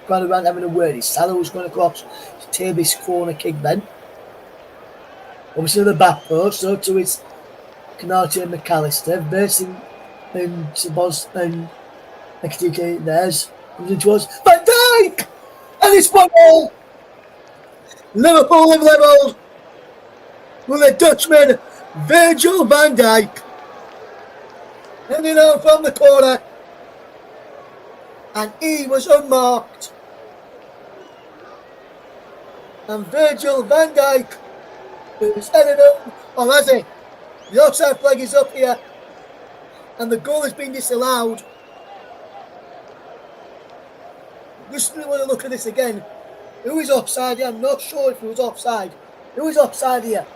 going around having a word. It's Salah who's going across to take this corner kick then. Obviously the back post, so to his Canati and McAllister, versing and Szoboszlai and Ekatike there's comes in towards Van Dijk, and it's 1-1. Liverpool have levelled with a Dutchman, Virgil van Dijk, heading out from the corner, and he was unmarked. And Virgil van Dijk, who's headed up, or has he? The offside flag is up here, and the goal has been disallowed. Just want to look at this again. Who is offside here? I'm not sure if he was offside. Who is offside here?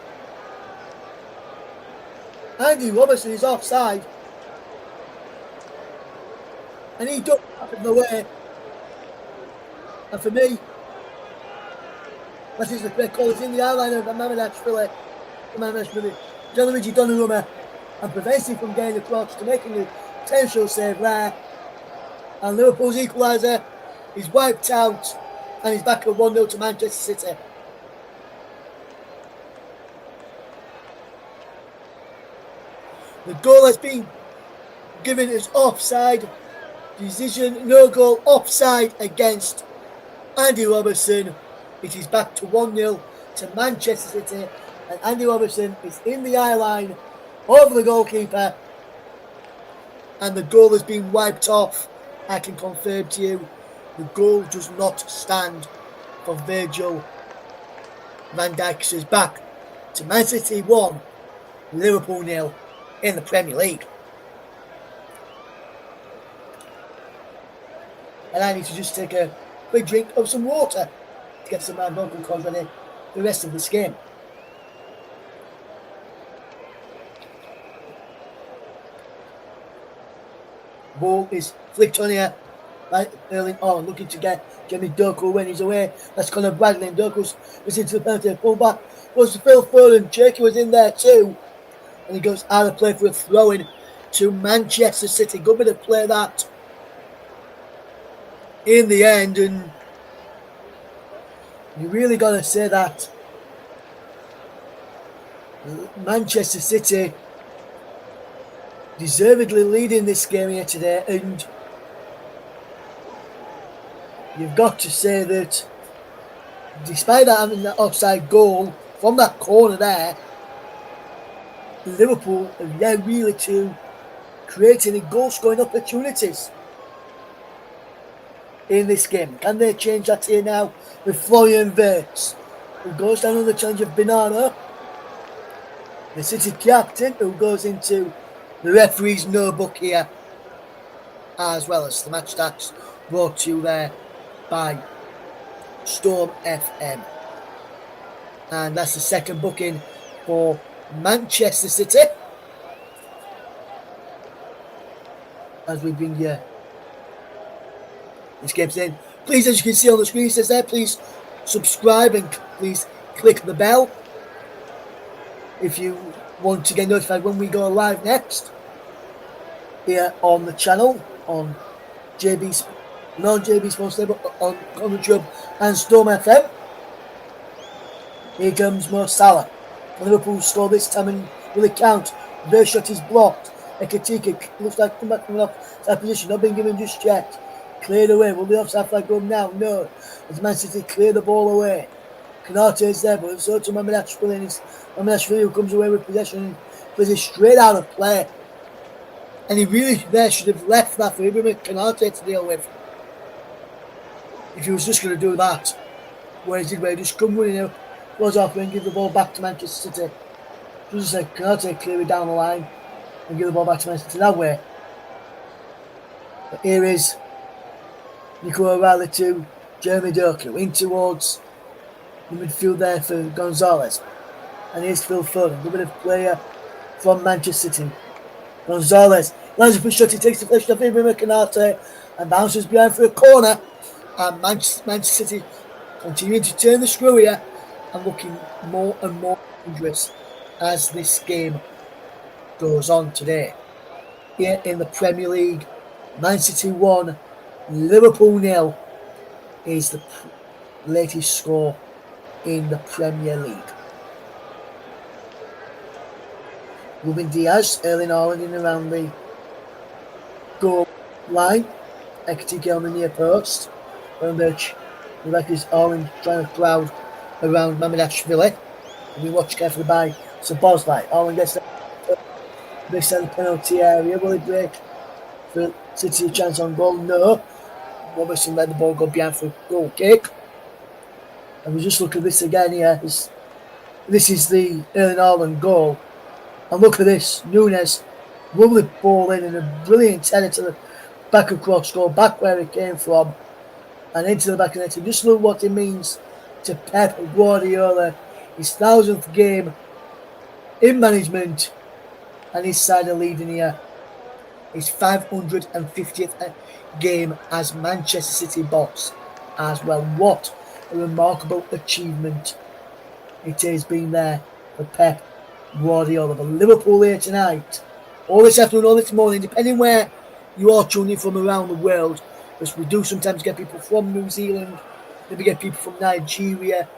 Andy Robertson is offside. And he ducked up in the way. And for me, that is the correct call. It's in the eye line of Mamardashvili. Gianluigi Donnarumma, and prevents him from getting across to making the potential save there. And Liverpool's equaliser is wiped out, and he's back at 1-0 to Manchester City. The goal has been given as offside. Decision, no goal, offside against Andy Robertson. It is back to 1-0 to Manchester City, and Andy Robertson is in the eye line over the goalkeeper, and the goal has been wiped off. I can confirm to you, the goal does not stand for Virgil van Dijk. Is back to Man City 1, Liverpool 0 in the Premier League. And I need to just take a quick drink of some water to get some vocal cords ready for the rest of this game. Ball is flicked on here by Erling Haaland, looking to get Jimmy Doku when he's away. That's Conor Bradley, and Doku's was into the penalty. Fullback was Phil Foden. Cherky was in there too. And he goes out of play for a throw-in to Manchester City. Good bit of play that in the end, and you really got to say that Manchester City deservedly leading this game here today, and you've got to say that despite that having that offside goal from that corner there, Liverpool have yet really to create any goal-scoring opportunities in this game. Can they change that here now with Florian Wirtz, who goes down on the challenge of Banana, the City captain, who goes into the referee's no book here, as well as the match stats brought to you there by Storm FM. And that's the second booking for Manchester City, as we bring you this game's in. Please, as you can see on the screen, it says there, please subscribe and please click the bell if you want to get notified when we go live next here on the channel on JB's non-JB Sports Day, but on Commenttary Hub and Storm FM. Here comes Mo Salah. Liverpool score this time and will it count? Their shot is blocked. Ekitike looks like come back from an offside position, not being given just yet. Cleared away. Will the offside flag go now? No. As Man City clear the ball away. Kanate is there, but so to Mamadashvili, and it's Mamadashvili who comes away with possession and plays it straight out of play. And he really there should have left that for Ibrahim Kanate to deal with. If he was just going to do that, where he just come running out, goes off and give the ball back to Manchester City. Just like Kanate clear it down the line and give the ball back to Manchester City that way. But here is Nico O'Reilly to Jeremy Doku in towards the midfield there for Gonzalez. And here's Phil Foden, good bit of player from Manchester City. Gonzalez lands a push shot, he takes the flesh off Ibrahim Kanate and bounces behind for a corner. And Manchester City continuing to turn the screw here and looking more and more dangerous as this game goes on today. Here in the Premier League, Man City 1, Liverpool 0 is the latest score in the Premier League. Ruben Diaz, Erling Haaland in around the goal line. Ekitike on the near post. Bernbach, like is Haaland trying to crowd around Mamadashvili. And we watch carefully by Sabozlai. Haaland gets this in the penalty area. Will he break for City a chance on goal? No. Robertson let the ball go behind for a goal kick. And we just look at this again here. This is the Erling Haaland goal. And look at this. Nunes will the ball in and a brilliant header to the back across goal, back where it came from, and into the back of the net. And just look what it means to Pep Guardiola. His 1000th game in management, and his side are leading here. His 550th game as Manchester City boss as well. What a remarkable achievement it has been there for Pep Guardiola. But Liverpool here tonight, all this afternoon, all this morning, depending where you are tuning from around the world, because we do sometimes get people from New Zealand, maybe get people from Nigeria,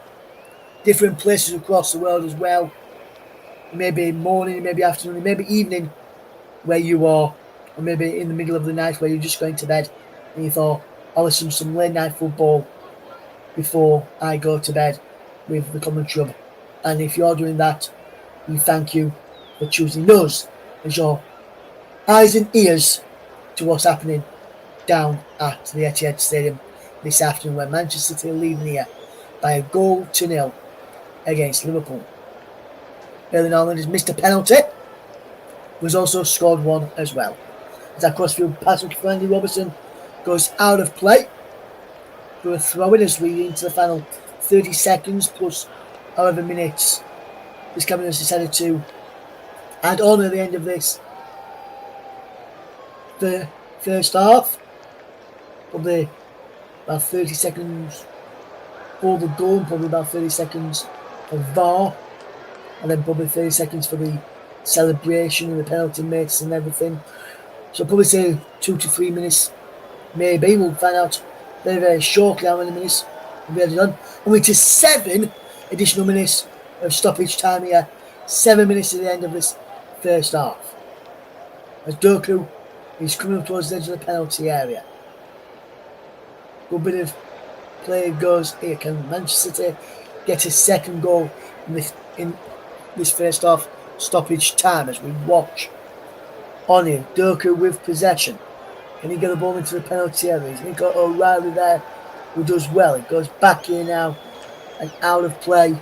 different places across the world as well. Maybe morning, maybe afternoon, maybe evening where you are, or maybe in the middle of the night where you're just going to bed and you thought, I'll listen to some late night football before I go to bed with the Commenttary Hub. And if you're doing that, we thank you for choosing us as your eyes and ears to what's happening down at the Etihad Stadium this afternoon, where Manchester City are leading here by a 1-0 against Liverpool. Erling Haaland has missed a penalty. Was also scored one as well. As that crossfield pass from Andy Robertson goes out of play. For a throw-in as we into the final 30 seconds plus however minutes this Cameron has decided to add on at the end of this the first half. Probably about 30 seconds for the goal and probably about 30 seconds for VAR, and then probably 30 seconds for the celebration and the penalty mitts and everything. So probably say 2 to 3 minutes maybe. We'll find out very, very shortly how many minutes will be added on. And we're to 7 additional minutes of stoppage time here. 7 minutes at the end of this first half. As Doku is coming up towards the edge of the penalty area. Good bit of play goes here. Can Manchester City get a second goal in this first half stoppage time as we watch on him? Doku with possession. Can he get the ball into the penalty area? He's got O'Reilly there who does well. It goes back here now and out of play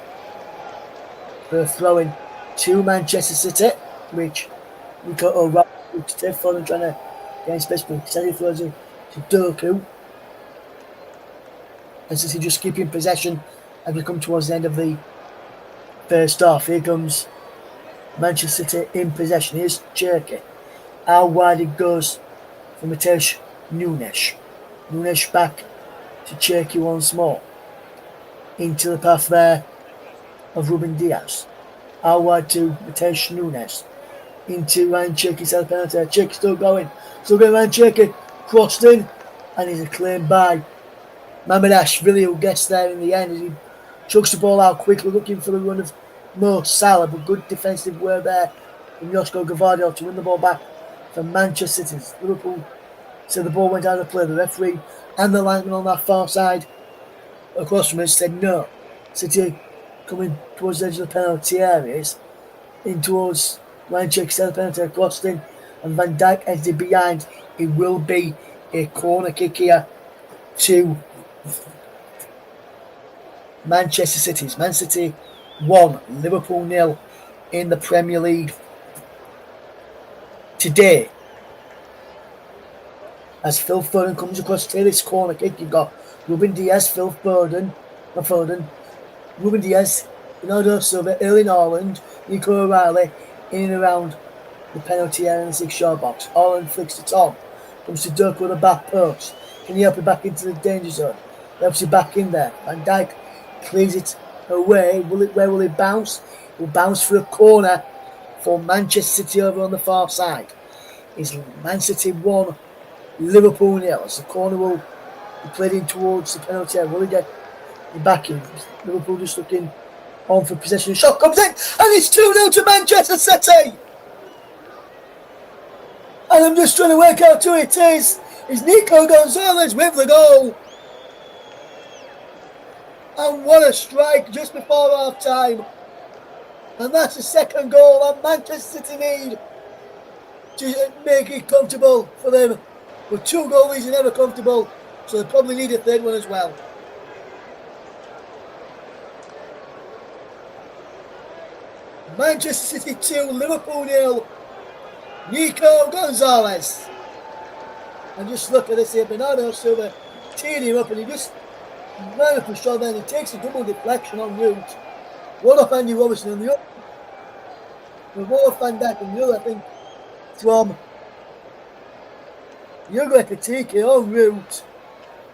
for a throw-in to Manchester City, which we got O'Reilly to Foden trying to get in space, but City throws it to Doku. And City just keeping possession as we come towards the end of the first half. Here comes Manchester City in possession. Here's Cherky. How wide it goes for Matej Nunes. Nunes back to Cherky once more. Into the path there of Ruben Diaz. How wide to Matej Nunes. Into Ryan Cherky's head penalty. Cherky still going. Still going Ryan Cherky. Crossed in. And he's acclaimed by Mamardashvili, who gets there in the end as he chucks the ball out quickly, looking for the run of Mo Salah, but good defensive work there from Josko Gvardiol to win the ball back from Manchester City. Liverpool said the ball went out of play. The referee and the linesman on that far side across from us said no. City coming towards the edge of the penalty areas, in towards Ryan Cherky's head penalty, crossed in, and Van Dijk headed behind. It will be a corner kick here to Manchester City's. Man City 1, Liverpool 0 in the Premier League today. As Phil Foden comes across to this corner kick, you've got Ruben Diaz, Phil Foden, Ruben Diaz, Bernardo Silva, Erling Haaland, Nico O'Reilly in and around the penalty area in the 6-yard box. Haaland flicks it on, comes to Doku with the back post. Can he help it back into the danger zone? Helps it back in there. Van Dijk clears it away. Where will it bounce? It will bounce for a corner for Manchester City over on the far side. It's Man City 1, Liverpool 0. As the corner will be played in towards the penalty area. Will he get it back in? Liverpool just looking on for possession. The shot comes in and it's 2-0 to Manchester City. And I'm just trying to work out who it is. It's Nico Gonzalez with the goal. And what a strike just before half time. And that's the second goal that Manchester City need to make it comfortable for them. But 2 goalies are never comfortable, so they probably need a third one as well. Manchester City 2, Liverpool 0. Nico Gonzalez. And just look at this here, Bernardo Silva teeing him up, and he just ran up a shot there and he takes a double deflection on route. One off Andy Robertson and the other. One off Van Dijk and the other, I think, from Hugo Ekitike en route,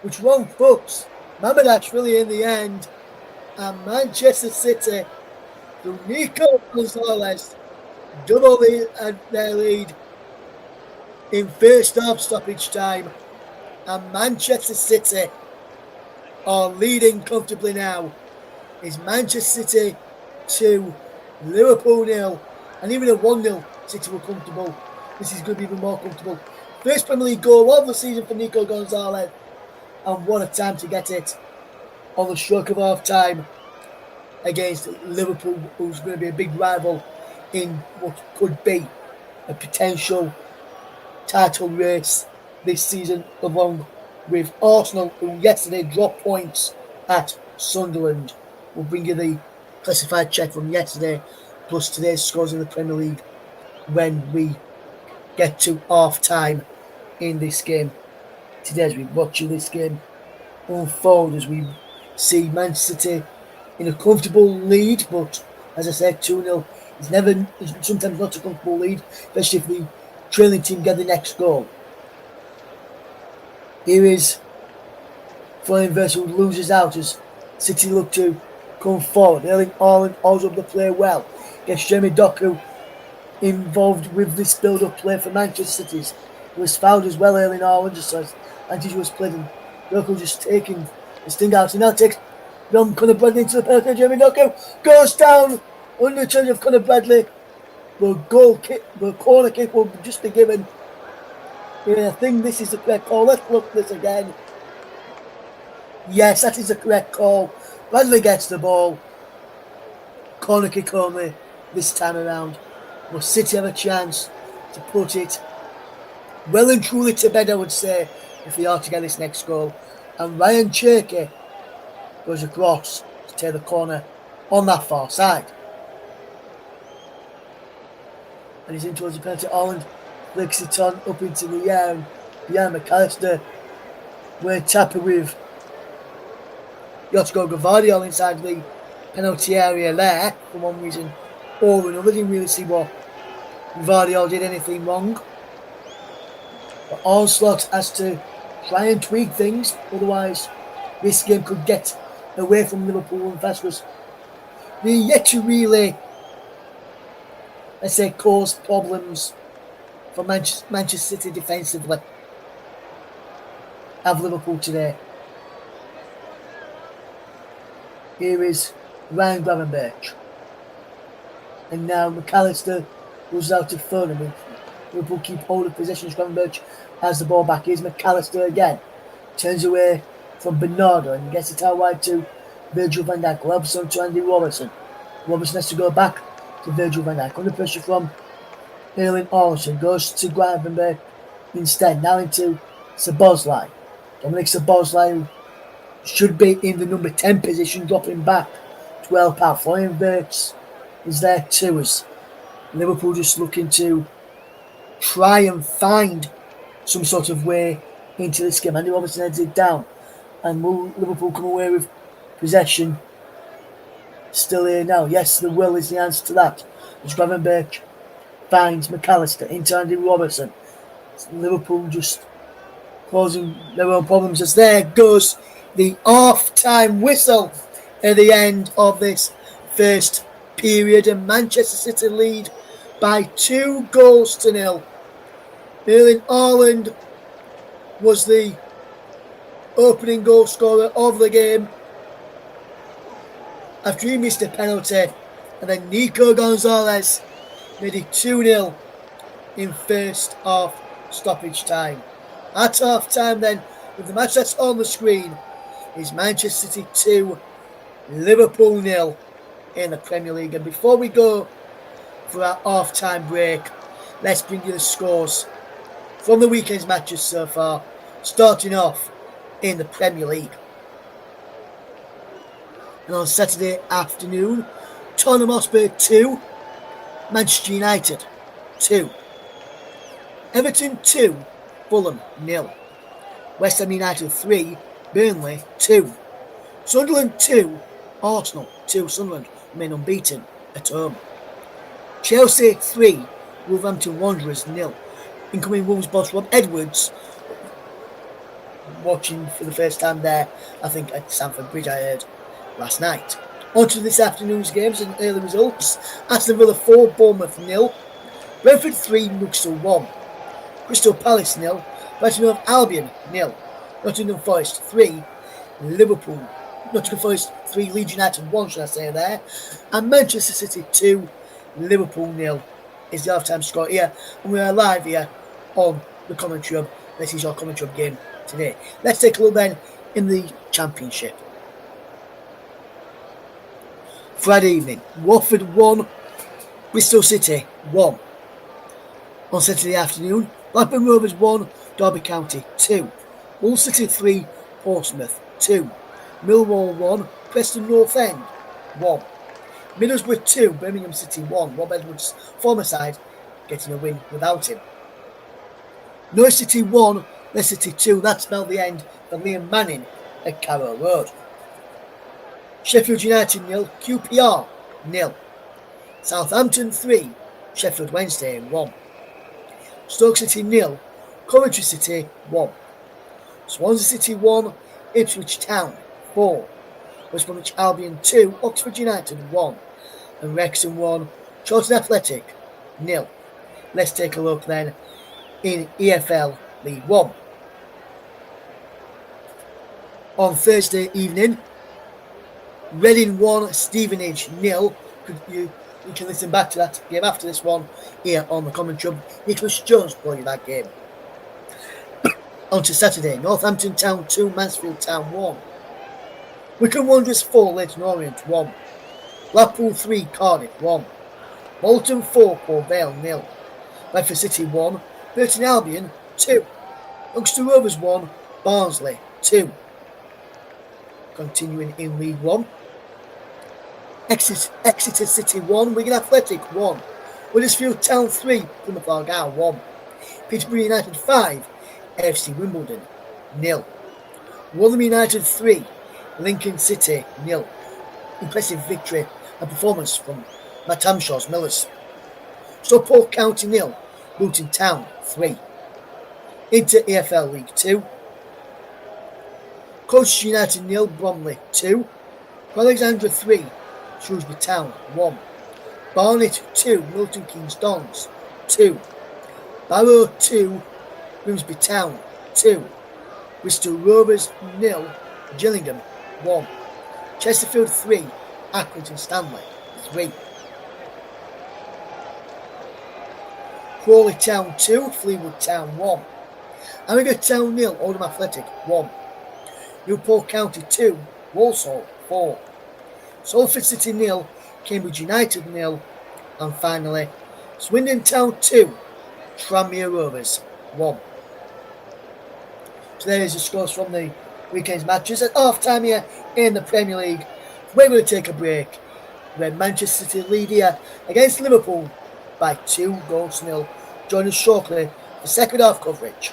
which wrong foots Mamardashvili in the end, and Manchester City through Nico Gonzalez double their lead in first half stoppage time, and Manchester City are leading comfortably now. Is Manchester City 2, Liverpool 0, and even a 1-0 City were comfortable. This is going to be even more comfortable. First Premier League goal of the season for Nico Gonzalez, and what a time to get it on the stroke of half time against Liverpool, who's going to be a big rival in what could be a potential title race this season, along with Arsenal, who yesterday dropped points at Sunderland. We'll bring you the classified check from yesterday plus today's scores in the Premier League when we get to half time in this game. Today, as we watch this game unfold, as we see Manchester City in a comfortable lead, but as I said, 2-0 is sometimes not a comfortable lead, especially if the trailing team get the next goal. Here is Florian Wirtz, who loses out as City look to come forward. Erling Haaland holds up the play well. Gets Jeremy Doku involved with this build-up play for Manchester City. He was fouled as well, Erling Haaland, just as Antish was played, and Doku just taking the sting out. He now takes Conor Bradley into the penalty. Jeremy Doku goes down under charge of Conor Bradley. The corner kick will just be given. I think this is the correct call. Let's look at this again. Yes, that is the correct call. Bradley gets the ball. Corner kick only this time around. But City have a chance to put it well and truly to bed, I would say, if they are to get this next goal. And Ryan Cherky goes across to take the corner on that far side. And he's in towards the penalty. Haaland flicks it on up into the air, and behind McAllister, we're tapping with Josko Gvardiol inside the penalty area there for one reason or another. Didn't really see what Gvardiol did anything wrong. But Onslaught has to try and tweak things, otherwise this game could get away from Liverpool and fast, because they're yet to really, let's say, cause problems for Manchester City defensively. Have Liverpool today. Here is Ryan Gravenberch. And now McAllister goes out to Vernon. Liverpool keep hold of possession. Gravenberch has the ball back. Here's McAllister again. Turns away from Bernardo and gets it out wide to Virgil van Dijk. Robson to Andy Robertson. Robertson has to go back to Virgil van Dijk. Under pressure from Erling Haaland. Goes to Gravenberch instead. Now into Szoboszlai. Dominic Szoboszlai, who should be in the number 10 position, dropping back to help out. Florian Wirtz is there too, as Liverpool just looking to try and find some sort of way into this game. Andy Robertson heads it down, and will Liverpool come away with possession still here now? Yes, the will is the answer to that. As Gravenberch finds McAllister into Andy Robertson. Liverpool just causing their own problems, as there goes the half-time whistle at the end of this first period, and Manchester City lead by 2-0. Erling Haaland was the opening goal scorer of the game after he missed a penalty, and then Nico Gonzalez made it 2-0 in first half stoppage time. At half time then, with the match that's on the screen, is Manchester City 2, Liverpool 0 in the Premier League. And before we go for our half-time break, let's bring you the scores from the weekend's matches so far, starting off in the Premier League. And on Saturday afternoon, Tottenham Hotspur 2, Manchester United 2, Everton 2, Fulham 0, West Ham United 3, Burnley 2, Sunderland 2, Arsenal 2. Sunderland remain unbeaten at home. Chelsea 3, Wolverhampton Wanderers 0. Incoming Wolves boss Rob Edwards, watching for the first time there, I think at Stamford Bridge, I heard last night. On to this afternoon's games and early results. Aston Villa 4, Bournemouth 0, Brentford 3, Newcastle 1, Crystal Palace 0, Brighton of Albion 0, Nottingham Forest 3, Nottingham Forest 3, Leeds United 1, should I say there, and Manchester City 2, Liverpool 0 is the half-time score here, and we are live here on the Commenttary Hub. This is our Commenttary Hub game today. Let's take a look then in the Championship. Friday evening, Watford 1, Bristol City 1. On Saturday afternoon, Blackburn Rovers 1, Derby County 2, Hull City 3, Portsmouth 2, Millwall 1, Preston North End 1, Middlesbrough 2, Birmingham City 1. Rob Edwards' former side getting a win without him. Norwich City 1, Leicester City 2. That spelled the end for Liam Manning at Carrow Road. Sheffield United 0, QPR 0. Southampton 3, Sheffield Wednesday 1. Stoke City 0, Coventry City 1. Swansea City 1, Ipswich Town 4. West Bromwich Albion 2, Oxford United 1. And Wrexham 1, Charlton Athletic 0. Let's take a look then in EFL League 1. On Thursday evening, Reading 1, Stevenage 0. You can listen back to that game after this one here on the Commenttary Hub. Nicholas Jones played that game. On to Saturday, Northampton Town 2, Mansfield Town 1. Wycombe Wanderers 4, Leyton Orient 1. Blackpool 3, Cardiff 1. Bolton 4, Port Vale 0. Bedford City 1, Burton Albion 2. Ulster Rovers 1, Barnsley 2. Continuing in League 1. Exeter City 1, Wigan Athletic 1. Huddersfield Town 3, Plymouth Argyle 1. Peterborough United 5, AFC Wimbledon 0. Rotherham United 3, Lincoln City 0. Impressive victory and performance from Matt Hamshaw's Millers. Stockport County 0, Luton Town 3. Into EFL League 2. Colchester United 0, Bromley 2. Alexandra 3, Shrewsbury Town 1. Barnet 2, Milton Keynes Dons 2. Barrow 2, Grimsby Town 2. Bristol Rovers 0, Gillingham 1. Chesterfield 3, Accrington Stanley 3. Crawley Town 2, Fleetwood Town 1. Harrogate Town 0, Oldham Athletic 1. Newport County 2, Walsall 4. Salford City 0, Cambridge United 0. And finally, Swindon Town 2, Tranmere Rovers 1. So there is the scores from the weekend's matches. At half time here in the Premier League, we're going to take a break. Where Manchester City lead here against Liverpool by 2-0. Join us shortly for second half coverage.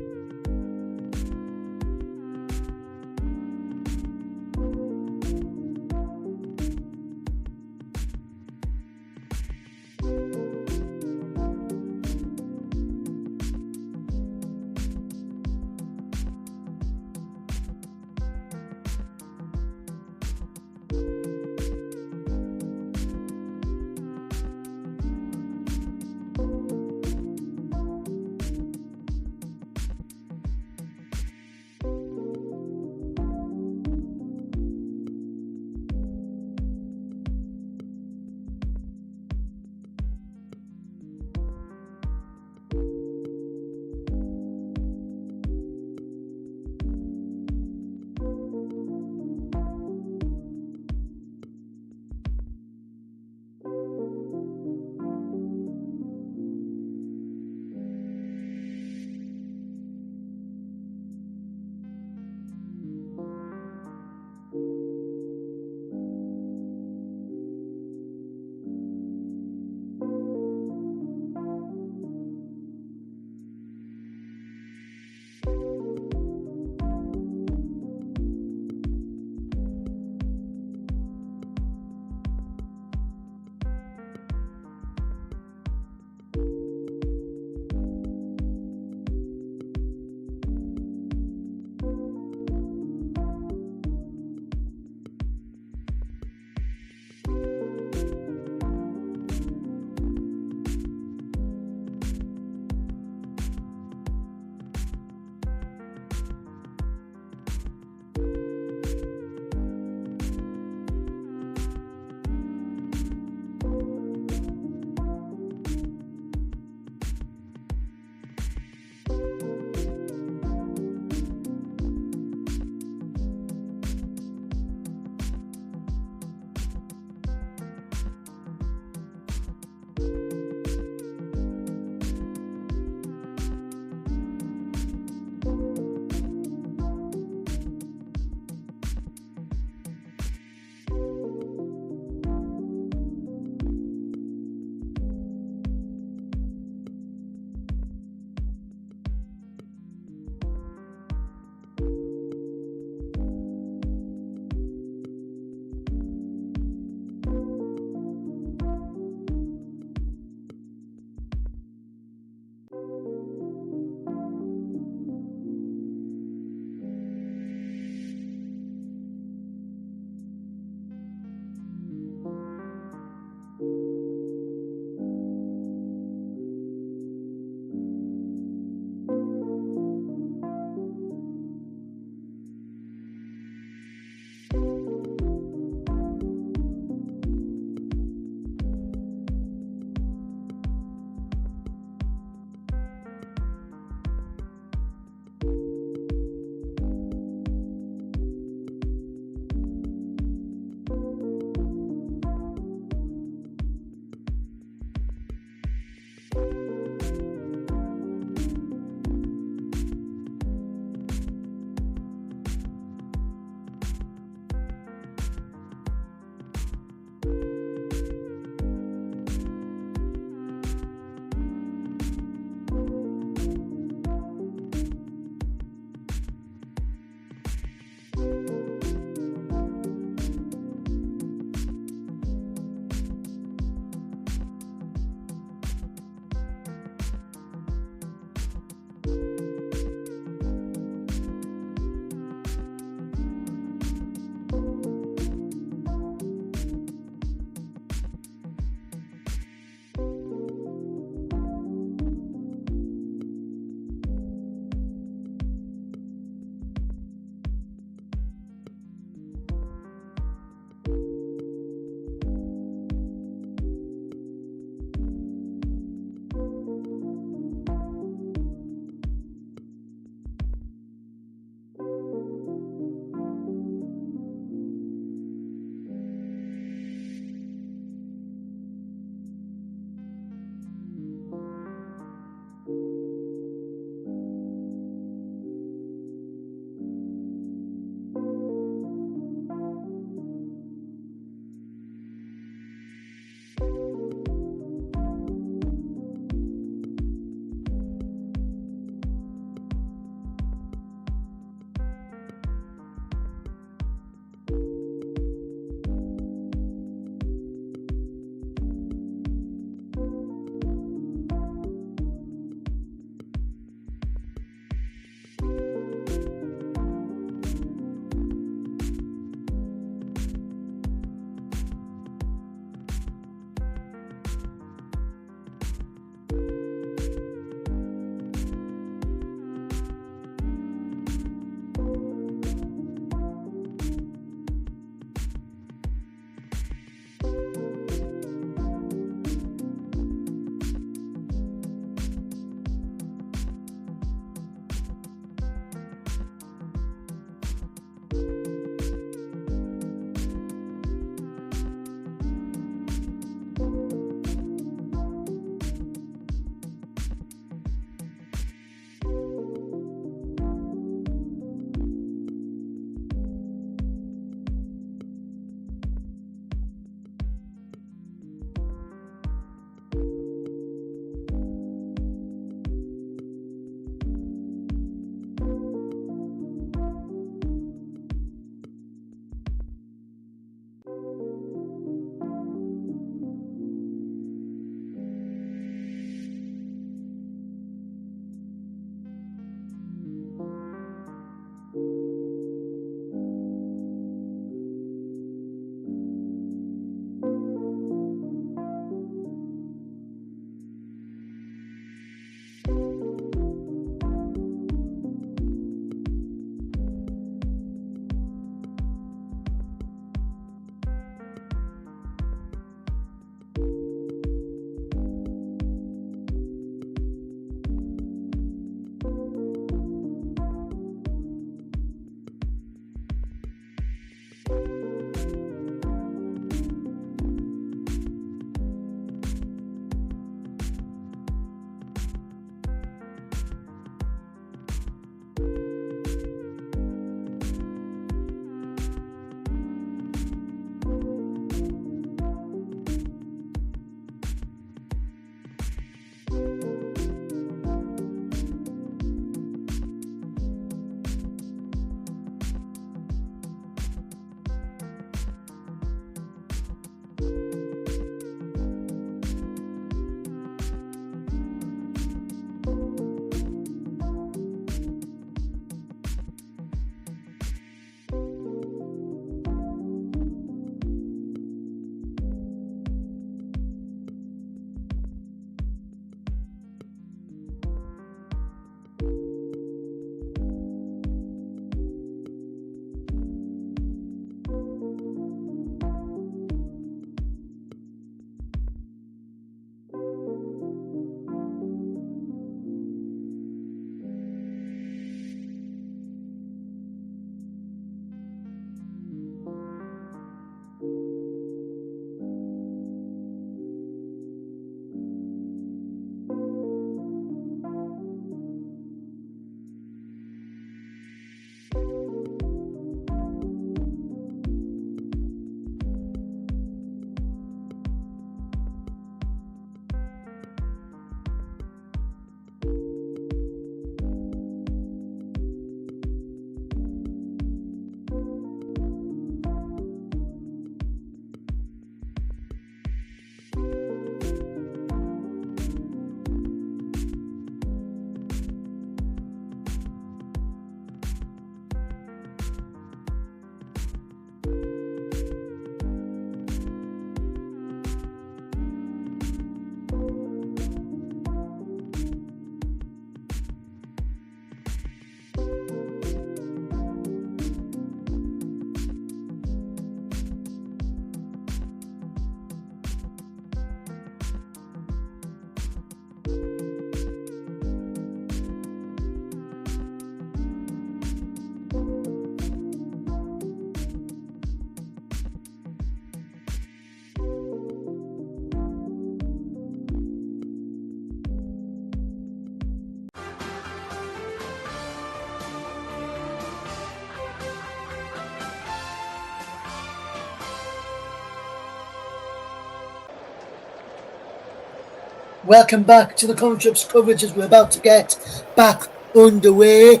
Welcome back to the Commenttary Hub's coverage as we're about to get back underway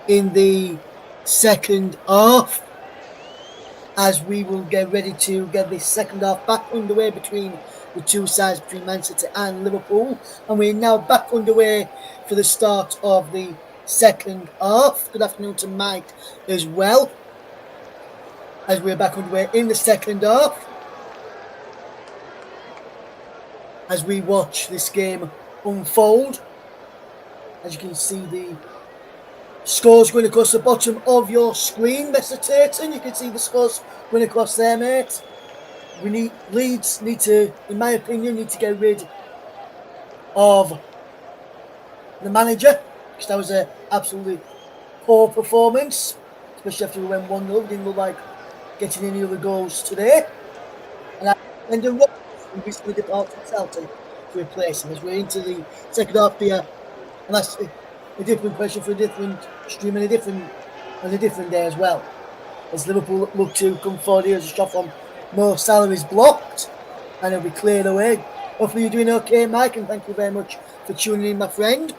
in the second half. As we will get ready to get the second half back underway between the two sides, between Man City and Liverpool. And we're now back underway for the start of the second half. Good afternoon to Mike as well, as we're back underway in the second half. As we watch this game unfold, as you can see the scores going across the bottom of your screen, Mr. Turton. You can see the scores going across there, mate. Leeds need to, in my opinion, get rid of the manager, because that was an absolutely poor performance, especially after we went 1-0. Didn't look like getting any other goals today. And the we recently departed from Celtic to replace him, as we're into the second half here, and that's a different question for a different stream and a different day as well. As Liverpool look to come forward here, as a shot from Mo Salah is blocked and it'll be cleared away. Hopefully you're doing okay, Mike, and thank you very much for tuning in, my friend.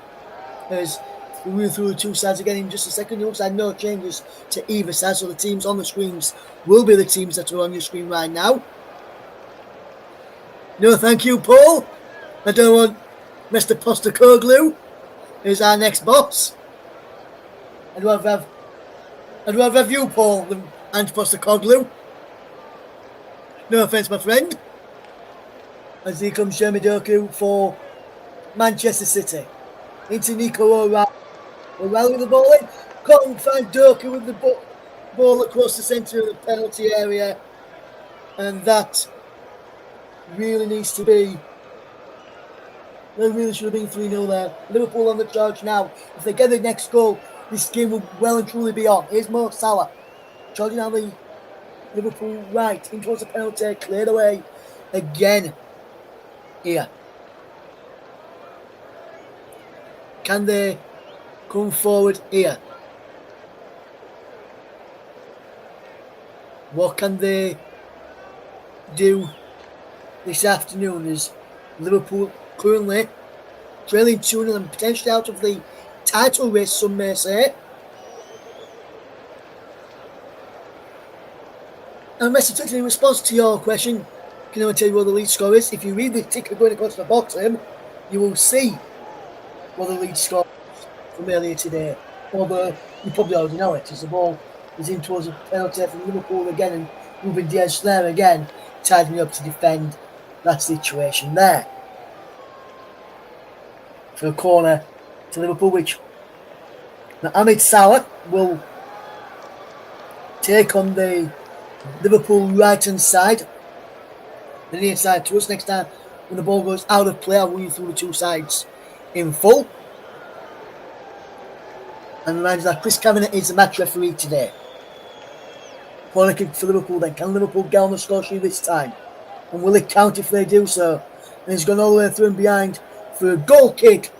As we move through the two sides again in just a second, it looks like no changes to either side, so the teams on the screens will be the teams that are on your screen right now. No, thank you, Paul. I don't want Mr. Postecoglou is our next boss. I'd rather have you, Paul, than Postecoglou. No offence, my friend. As here comes Jeremy Doku for Manchester City. Into Nico O'Reilly. O'Reilly with the ball in. Can't find Doku with the ball across the centre of the penalty area. And that really needs to be. There really should have been 3-0 there. Liverpool on the charge now. If they get the next goal, this game will well and truly be on. Here's Mo Salah. Charging down the Liverpool right. In towards the penalty. Cleared away again. Here. Can they come forward here? What can they do this afternoon? Is Liverpool currently trailing 2-0 and potentially out of the title race, some may say. And Mr. Twitter, in response to your question, can I tell you what the lead score is? If you read the ticker going across the bottom, you will see what the lead score is from earlier today. Although you probably already know it, as the ball is in towards a penalty from Liverpool again, and Ruben Diaz there again, tied me up to defend that situation there. For a corner to Liverpool, which Mohamed Salah will take on the Liverpool right hand side, the near side to us. Next time when the ball goes out of play, I'll run you through the two sides in full. And remind you that Chris Kavanagh is the match referee today. Corner kick for Liverpool then. Can Liverpool get on the score sheet this time? And will it count if they do so? And he's gone all the way through and behind for a goal kick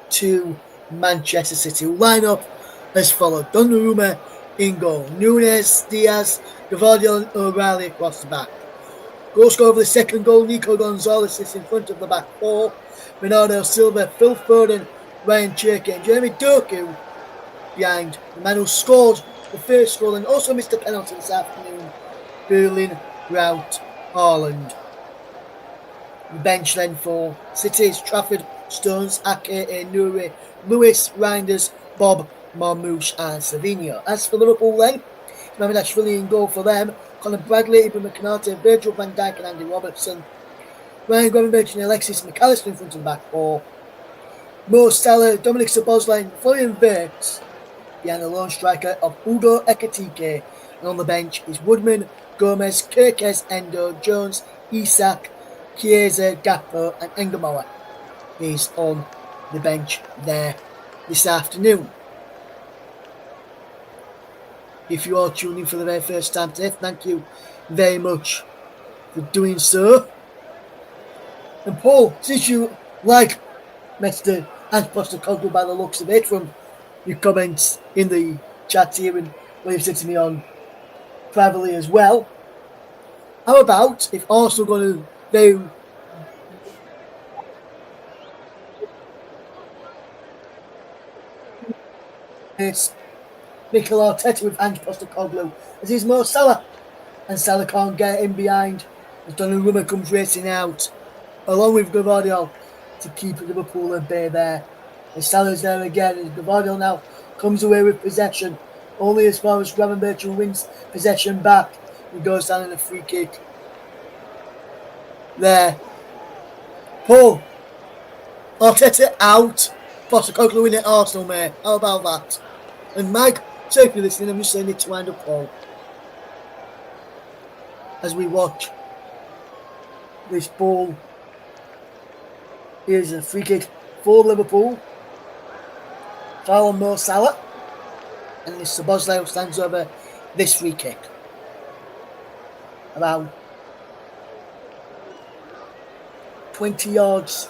to Manchester City. Line up as followed. Donnarumma in goal. Núñez, Diaz, Gvardiol and O'Reilly across the back. Goal scorer for the second goal, Nico Gonzalez is in front of the back four. Bernardo Silva, Phil Foden, Ryan Cherki and Jeremy Doku behind the man who scored the first goal and also missed a penalty this afternoon, Erling Braut Haaland. The bench then for City's Trafford, Stones, Ake, Nouri, Lewis, Reinders, Bob, Marmouche and Savinho. As for Liverpool then, remember that's really in goal for them. Conor Bradley, Ibrahim Konate, Virgil van Dijk and Andy Robertson. Ryan Gravenberch and Alexis McAllister in front of the back four. Mo Salah, Dominic Szoboszlai and Florian Wirtz behind the lone striker of Ugo Ekitike. And on the bench is Woodman, Gomez, Kirkes, Endo, Jones, Isak, Chiesa, Gakpo and Engamola. is on the bench there this afternoon. If you are tuning for the very first time today, thank you very much for doing so. And Paul, since you like Mr. Postecoglou by the looks of it from your comments in the chat here and what you've said to me on privately as well, how about if Arsenal going to do it's Mikel Arteta with Ange Postecoglou as he's Mo Salah, and Salah can't get in behind as Donnarumma comes racing out along with Gvardiol to keep Liverpool at bay there. And Salah's there again, and Gvardiol now comes away with possession only as far as Gravenberch wins possession back and goes down in a free kick there. Paul, Arteta out, Postecoglou in at Arsenal, mate. How about that? And Mike, so if you're listening, I'm just saying it to wind up Paul as we watch this ball. Here's a free kick for Liverpool. Foul on Mo Salah, and it's Szoboszlai who stands over this free kick. About 20 yards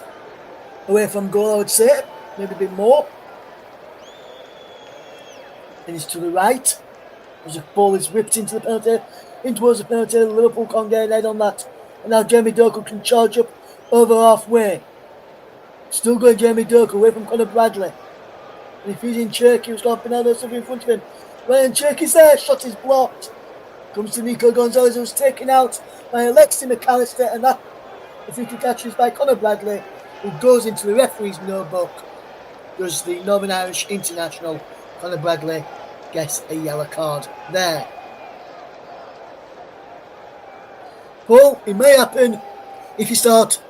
away from goal, I would say, maybe a bit more. And it's to the right as the ball is whipped into the penalty, in towards the penalty. Liverpool can't get ahead on that, and now Jamie Doku can charge up over halfway. Still going Jamie Doku away from Conor Bradley. And if he's in Cherky, who's got Bernardo Silva in front of him. Ryan Cherky's there, shot is blocked. Comes to Nico Gonzalez, who's taken out by Alexi McAllister, and that the free kick catch is by Conor Bradley, who goes into the referee's notebook. Does the Northern Irish international Conor Bradley gets a yellow card there. Paul, it may happen if you start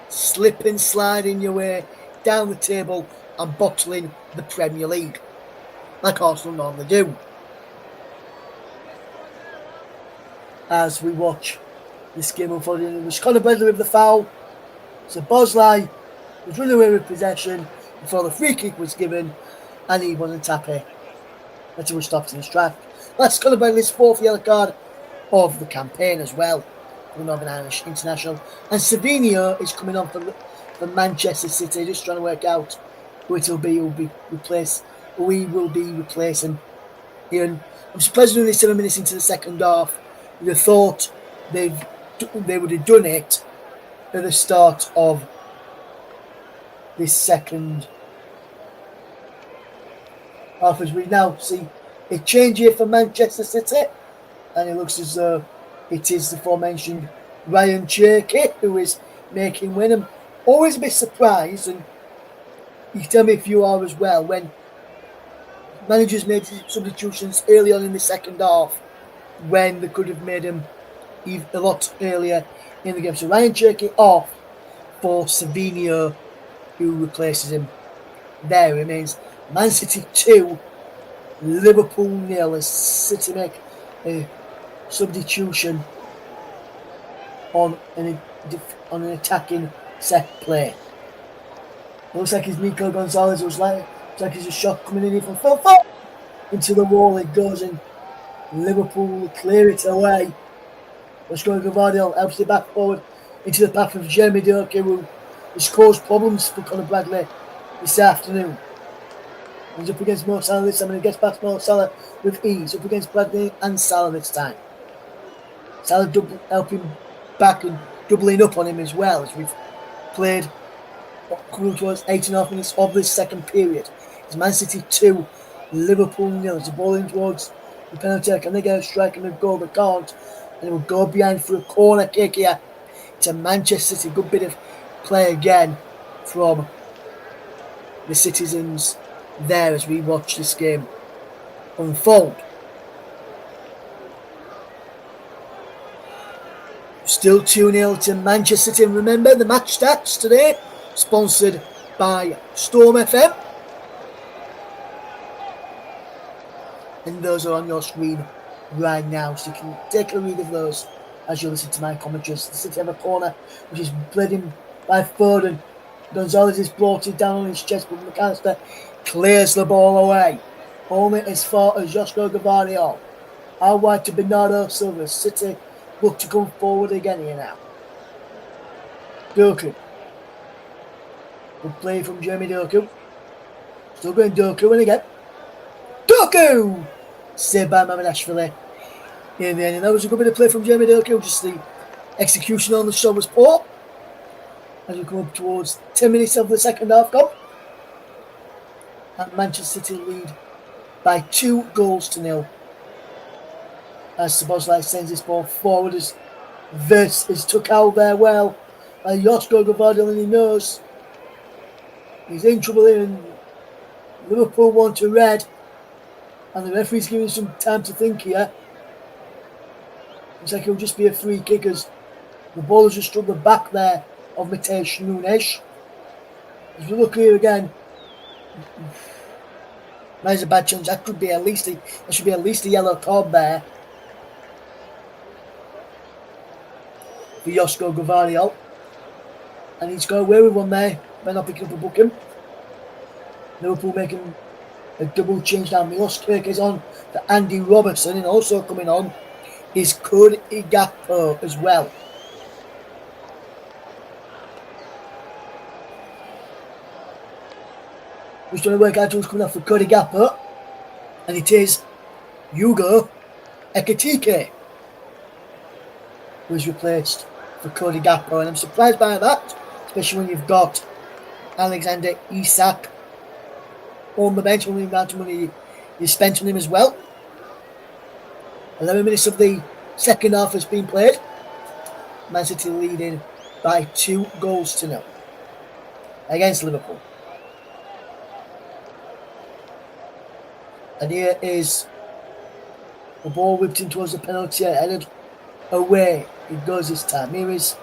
slip and sliding your way down the table and bottling the Premier League, like Arsenal normally do. As we watch this game unfolding, it was Conor Bradley with the foul. So Szoboszlai was running away with possession before the free kick was given, and he wasn't happy that he was stopped in his track. That's Conor Bradley's fourth yellow card of the campaign as well for the Northern Irish international. And Savinio is coming on for Manchester City, just trying to work out who it will be, who we will be replacing here. And I'm surprised we're only 7 minutes into the second half. You'd have thought they would have done it at the start of this second half, as we now see a change here for Manchester City, and it looks as though it is the aforementioned Ryan Cherky who is making win. I'm always a bit surprised, and you can tell me if you are as well, when managers made substitutions early on in the second half when they could have made them a lot earlier in the game. So Ryan Cherky off for Savinio, who replaces him. There remains Man City 2, Liverpool 0, as City make a substitution on an attacking set play. It looks like it's Nico Gonzalez, who's like it's a shot coming in here from Phil into the wall. It goes, and Liverpool clear it away. Let's go. Gvardiol helps it back forward into the path of Jamie Doku, who has caused problems for Conor Bradley this afternoon. He's up against Mo Salah this time, and he gets past Mo Salah with ease. Up against Bradley and Salah this time. Salah helping back and doubling up on him as well, as we've played coming towards 8.5 minutes of this second period. It's Man City 2, Liverpool 0. It's the ball in towards the penalty. Can they get a strike and a goal? They can't. And it will go behind for a corner kick here to Manchester City. Good bit of play again from the citizens there as we watch this game unfold. Still 2-0 to Manchester City. And remember, the match stats today sponsored by Storm FM. And those are on your screen right now, so you can take a read of those as you listen to my commentaries. The City have a corner which is played in by Foden, Gonzalez is brought it down on his chest, but McAllister clears the ball away. Only as far as Joshua Gavardio. Out wide to Bernardo Silva. City look to come forward again here now. Doku. Good play from Jeremy Doku. Still going Doku in again. Doku! Saved by Mamardashvili in the end. And that was a good bit of play from Jeremy Doku. Just the execution on the shot was poor. As we come up towards 10 minutes of the second half gone. And Manchester City lead by 2-0. As Szoboszlai sends this ball forward as Wirtz is took out there well by Josko Gvardiol, and he knows he's in trouble here, and Liverpool want a red, and the referee's giving some time to think here. Looks like it'll just be a free kick as the ball has just struck the back there of Matej Nunes. As we look here again, there's a bad chance. That should be at least a yellow card there for Josko Gvardiol, and he's got away with one there by not picking up a booking. Liverpool making a double change now. Milos Kirk is on for Andy Robertson, and also coming on is Cody Gakpo as well. Just trying to work out who's coming off for Cody Gakpo, and it is Hugo Ekitike who's replaced for Cody Gakpo, and I'm surprised by that, especially when you've got Alexander Isak on the bench, only the amount of money you spent on him as well. 11 minutes of the second half has been played. Man City leading by 2-0 against Liverpool. And here is the ball whipped in towards the penalty area, headed away. It goes this time. Here is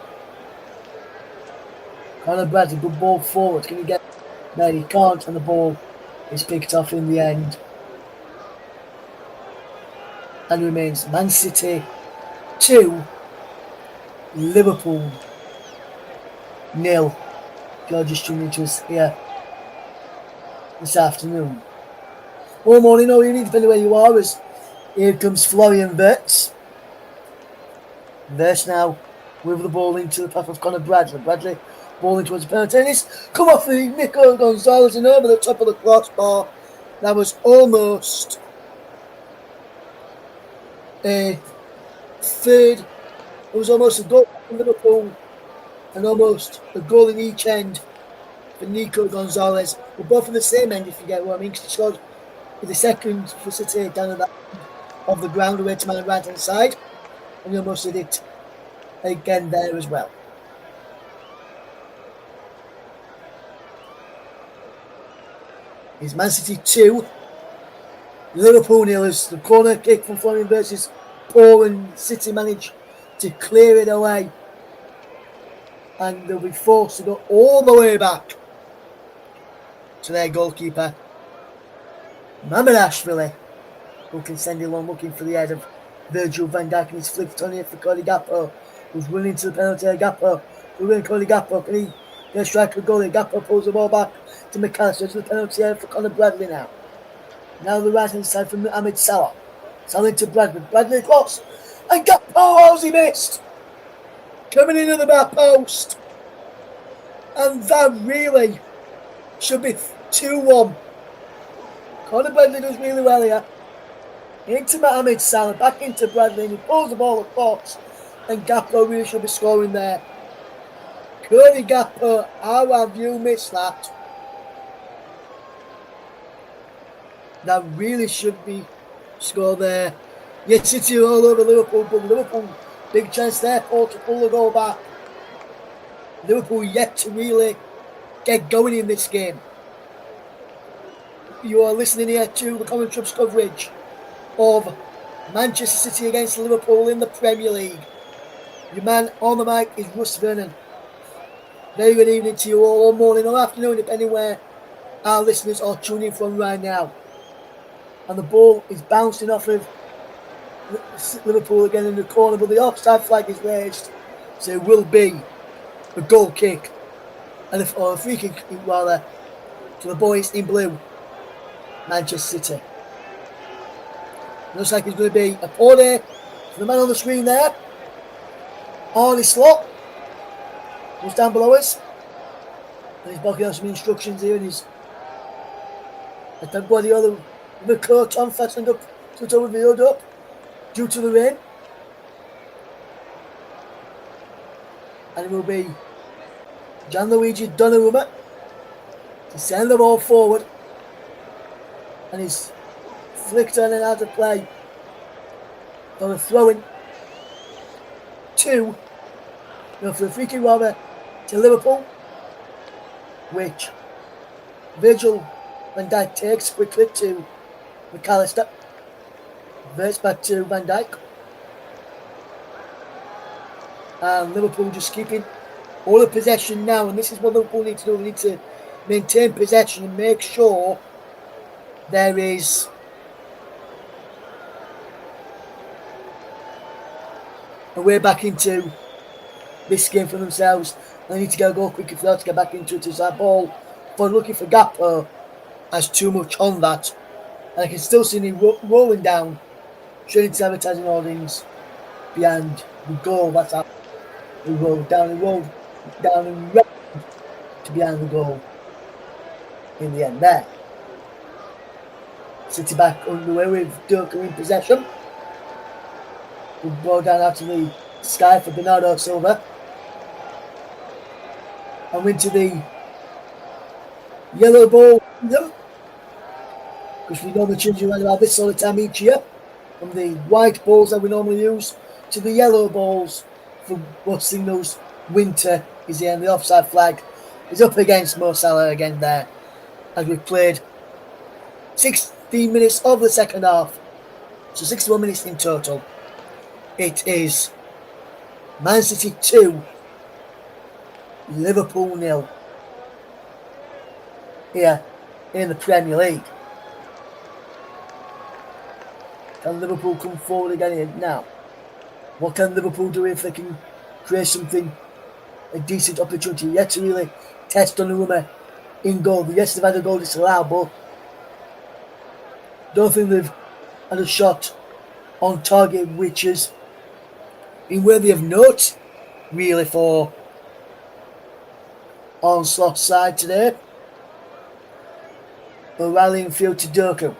Conor Bradley, good ball forward. Can he get? No, he can't, and the ball is picked off in the end. And remains Man City 2, Liverpool 0. George's tuning to us here this afternoon. All morning, all evening, depending where you are, as here comes Florian Wirtz. Wirtz now with the ball into the path of Conor Bradley. Bradley ball towards the penalty, and it's come off the Nico Gonzalez and over the top of the crossbar. That was almost a third. It was almost a goal for Liverpool and almost a goal in each end for Nico Gonzalez. We're both in the same end, if you get what I mean, because he scored with the second for City down at that of the ground away to my right hand side, and he almost did it again there as well. It's Man City 2, Liverpool 0 as the corner kick from Florian Wirtz is poor, and City managed to clear it away, and they'll be forced to go all the way back to their goalkeeper Mamardashvili, who can send it along looking for the head of Virgil van Dijk, and he's flipped on here for Cody Gakpo, who's running to the penalty area. Gakpo, Cody Gakpo, can he get a strike a goal? Gakpo pulls the ball back to McAllister to the penalty area for Conor Bradley now. Now the right hand side from Ahmed Salah. Salah to Bradley. Bradley across, and Gakpo, how's he missed? Coming into the back post, and that really should be 2-1. Conor Bradley does really well here. Into Mohamed Salah, back into Bradley, and he pulls the ball across, and Gakpo really should be scoring there. Cody Gakpo, how have you missed that? That really should be scored there. Yes, City all over Liverpool, but Liverpool, big chance there to pull the goal back. Liverpool yet to really get going in this game. You are listening here to the Commenttary Hub's coverage of Manchester City against Liverpool in the Premier League. Your man on the mic is Russ Vernon. Very good evening to you all morning or afternoon, depending where our listeners are tuning from right now. And the ball is bouncing off of Liverpool again in the corner, but the offside flag is raised, so it will be a goal kick or a free kick rather, to the boys in blue, Manchester City. Looks like it's going to be a poor day for the man on the screen there. Arnie Slot was down below us. And he's blocking out some instructions here, and he's I think by the other the coat on fastened up to the revealed up due to the rain. And it will be Gianluigi Donnarumma to send the ball forward, and he's flicked on and out of play for a throw-in for the free kick rather to Liverpool, which Virgil van Dijk takes quickly to McAllister, verts back to Van Dijk, and Liverpool just keeping all the possession now, and this is what Liverpool need to do. They need to maintain possession and make sure there is a way back into this game for themselves. They need to get a goal quick if they have to get back into it. As that ball, but looking for Gakpo has too much on that, and I can still see him rolling down, showing his advertising hoardings behind the goal. That's how he rolled down and round to behind the goal in the end there. City back underway with Durka in possession. We ball down out to the sky for Bernardo Silva. And into the yellow ball because we normally change around about this sort of time each year, from the white balls that we normally use to the yellow balls for what signals winter is here, and the offside flag is up against Mo Salah again there as we've played 16 minutes of the second half, so 61 minutes in total. It is Man City 2, Liverpool 0 here in the Premier League. Can Liverpool come forward again here now? What can Liverpool do if they can create something, a decent opportunity yet to really test Donnarumma in goal? Yes, they've had a goal disallowed, but don't think they've had a shot on target which has been worthy of note really for Onslaught's side today. But rallying field to Doku.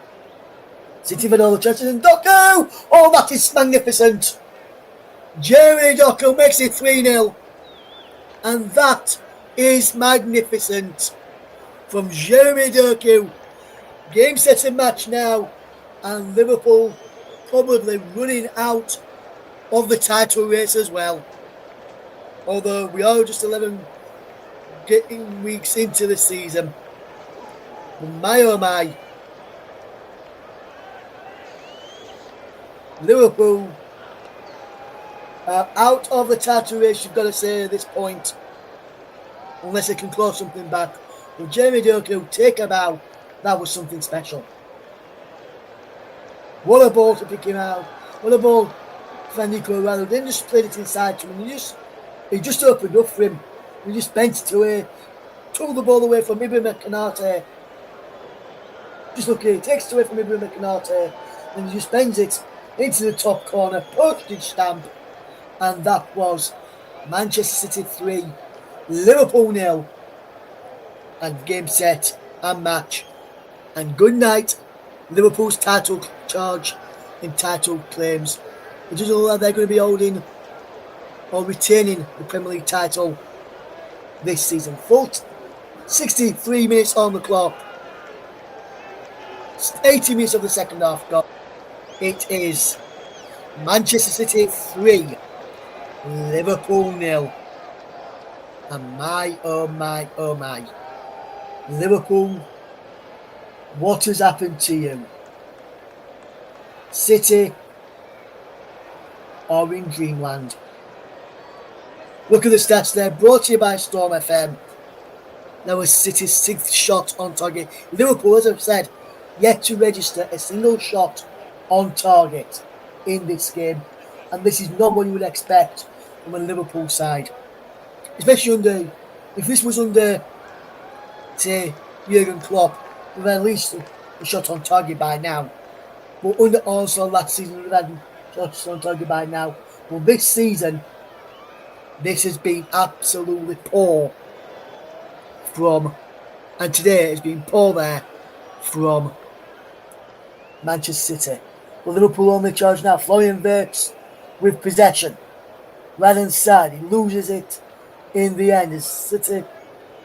City for all the chances, and Doku! Oh, that is magnificent! Jeremy Doku makes it 3-0. And that is magnificent from Jeremy Doku. Game set and match now, and Liverpool probably running out of the title race as well. Although we are just 11 weeks into the season. But my oh my, Liverpool are out of the title race, you've got to say at this point, unless they can claw something back. But Jeremy Doku, take a bow. That was something special. What a ball to pick him out. What a ball for Nico Rallo. Then just played it inside to him. He just opened up for him. He just bent it away. Took the ball away from Ibrahim Konate. Just look here. He takes it away from Ibrahim Konate. And he just bends it into the top corner. Postage stamp. And that was Manchester City 3, Liverpool 0. And game set and match. And good night, Liverpool's title charge and title claims. It doesn't look like they're going to be holding or retaining the Premier League title this season. Full 63 minutes on the clock. 80 minutes of the second half gone. It is Manchester City 3, Liverpool 0. And my, oh my, oh my. Liverpool, what has happened to you? City are in dreamland. Look at the stats there, brought to you by Storm FM. That was City's 6th shot on target. Liverpool, as I've said, yet to register a single shot on target in this game. And this is not what you would expect from a Liverpool side. Especially under If this was under, say, Jurgen Klopp, we've had at least a shot on target by now. But under also last season, we've had shots on target by now. Well, this season, this has been absolutely poor from, and today it's been poor there from Manchester City. Well, Liverpool only charge now. Florian Wirtz with possession. Right hand side, he loses it in the end as City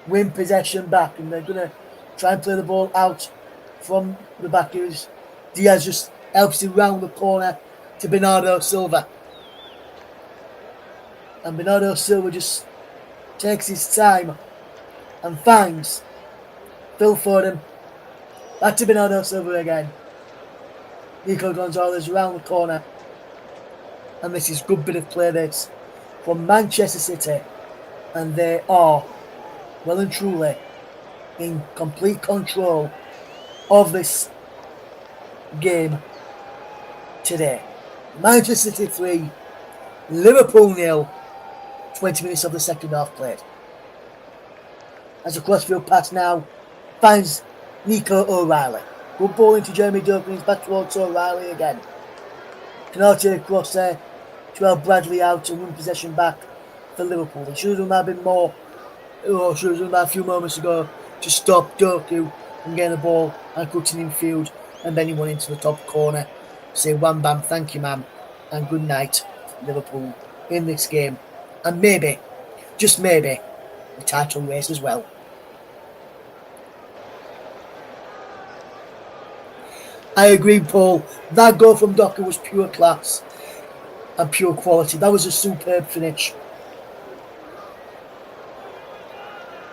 win possession back, and they're going to try and play the ball out from the back. Diaz just helps him round the corner to Bernardo Silva. And Bernardo Silva just takes his time and finds Phil Foden. Back to Bernardo Silva again. Nico Gonzalez around the corner. And this is a good bit of play this from Manchester City. And they are well and truly in complete control of this game today. Manchester City 3, Liverpool 0, 20 minutes of the second half played. As a crossfield pass now finds Nico O'Reilly. Good ball into Jeremy Doku, he's back towards O'Reilly again. Canate across there to help Bradley out and win possession back for Liverpool. They should have done that a bit more, or should have done that a few moments ago to stop Doku from getting the ball and cutting in field and bending one into the top corner. Say wham bam, thank you ma'am, and good night Liverpool in this game. And maybe, just maybe, the title race as well. I agree, Paul. That goal from Doku was pure class and pure quality. That was a superb finish.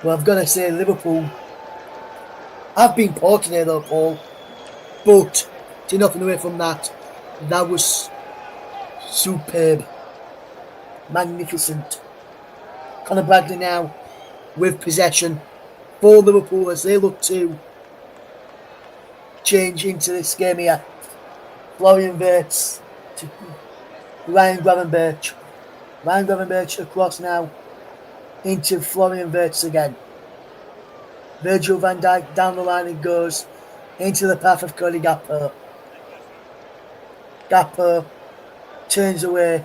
Well, I've got to say, Liverpool have been poor today though, Paul. But, take nothing away from that, that was superb. Magnificent. Conor Bradley now with possession for Liverpool as they look to change into this game here. Florian Wirtz to Ryan Gravenberch. Ryan Gravenberch across now into Florian Wirtz again. Virgil van Dijk down the line it goes into the path of Cody Gakpo. Gakpo turns away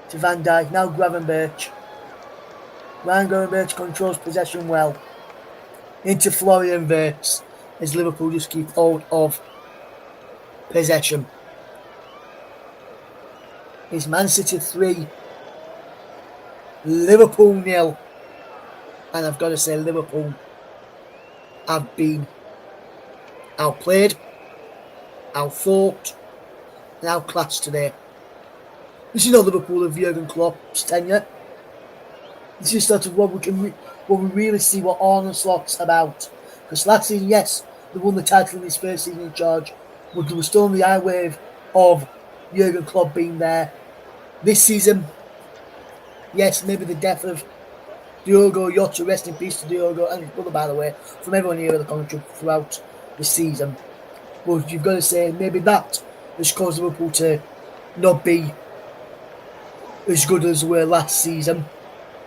to Van Dijk. Now Gravenberch. Ryan Gravenberch controls possession well into Florian Wirtz as Liverpool just keep hold of possession. It's Man City 3, Liverpool 0. And I've got to say, Liverpool have been outplayed, outthought, and outclassed today. This is not Liverpool of Jurgen Klopp's tenure. This is sort of what we really see what Arne Slot's about. Because last season, yes, they won the title in his first season in charge, but there was still on the high wave of Jurgen Klopp being there. This season, yes, maybe the death of Diogo Jota, rest in peace to Diogo and his brother, by the way, from everyone here at the commentary throughout the season. But you've got to say, maybe that has caused Liverpool to not be as good as they were last season,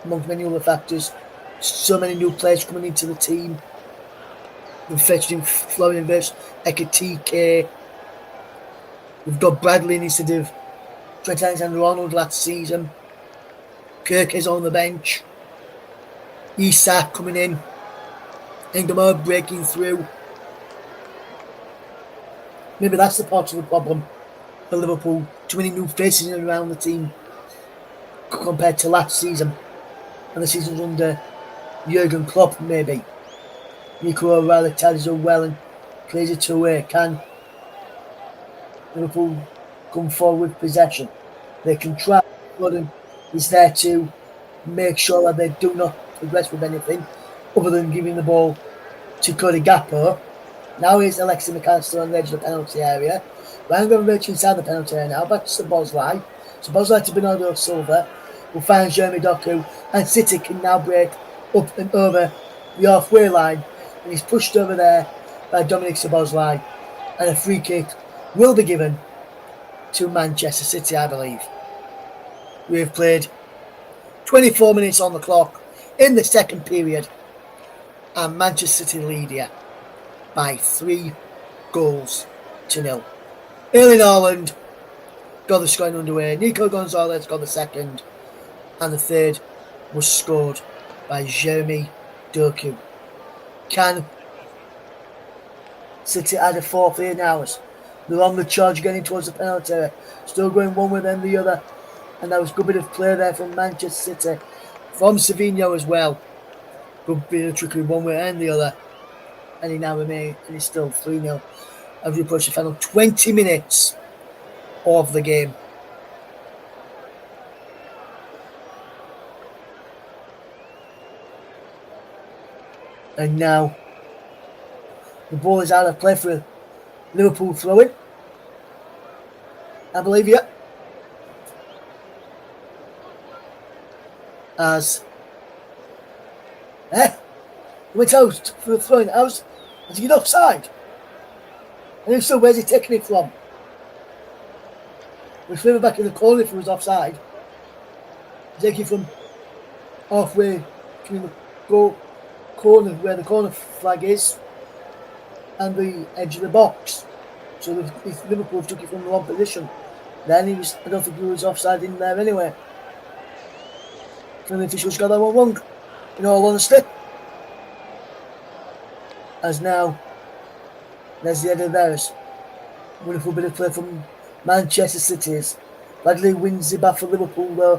among many other factors. So many new players coming into the team. We've fetched in Florian Wirtz, Ekitike. We've got Bradley instead of Trent Alexander-Arnold last season. Kirk is on the bench. Isak coming in. Engdamal breaking through. Maybe that's the part of the problem for Liverpool. Too many new faces around the team compared to last season. And the season's under Jurgen Klopp, maybe. Nico O'Reilly tells us well and plays it away. Can Liverpool come forward with possession? They can try. Foden is there to make sure that they do not progress with anything other than giving the ball to Cody Gakpo. Now here's Alexis McAllister on the edge of the penalty area. Ryan Gravenberch inside the penalty area now. Back to Szoboszlai. Szoboszlai to Bernardo Silva. Will find Jeremy Doku. And City can now break up and over the halfway line. And he's pushed over there by Dominic Szoboszlai. And a free kick will be given to Manchester City, I believe. We have played 24 minutes on the clock in the second period, and Manchester City lead here by 3 goals to 0. Erling Haaland got the scoring underway. Nico Gonzalez got the second, and the third was scored by Jeremy Doku. Can City add a fourth here now? They're on the charge getting towards the penalty area. Still going one way then the other. And that was a good bit of play there from Manchester City. From Savinho as well. Good bit of trickery one way and the other. And he now remains, and he's still 3-0 as we approach the final 20 minutes of the game. And now the ball is out of play for Liverpool throw-in. I believe, yeah. As went out for the throw-in. Has he get offside? And if so, where's he taking it from? We're further back in the corner if he was offside. Taking it from halfway between the corner, where the corner flag is, and the edge of the box. So if Liverpool took it from the wrong position, then I don't think he was offside in there anyway. And the officials got that one wrong, in all honesty. As now, there's the end of theirs. Wonderful bit of play from Manchester City's. Bradley wins it back for Liverpool though.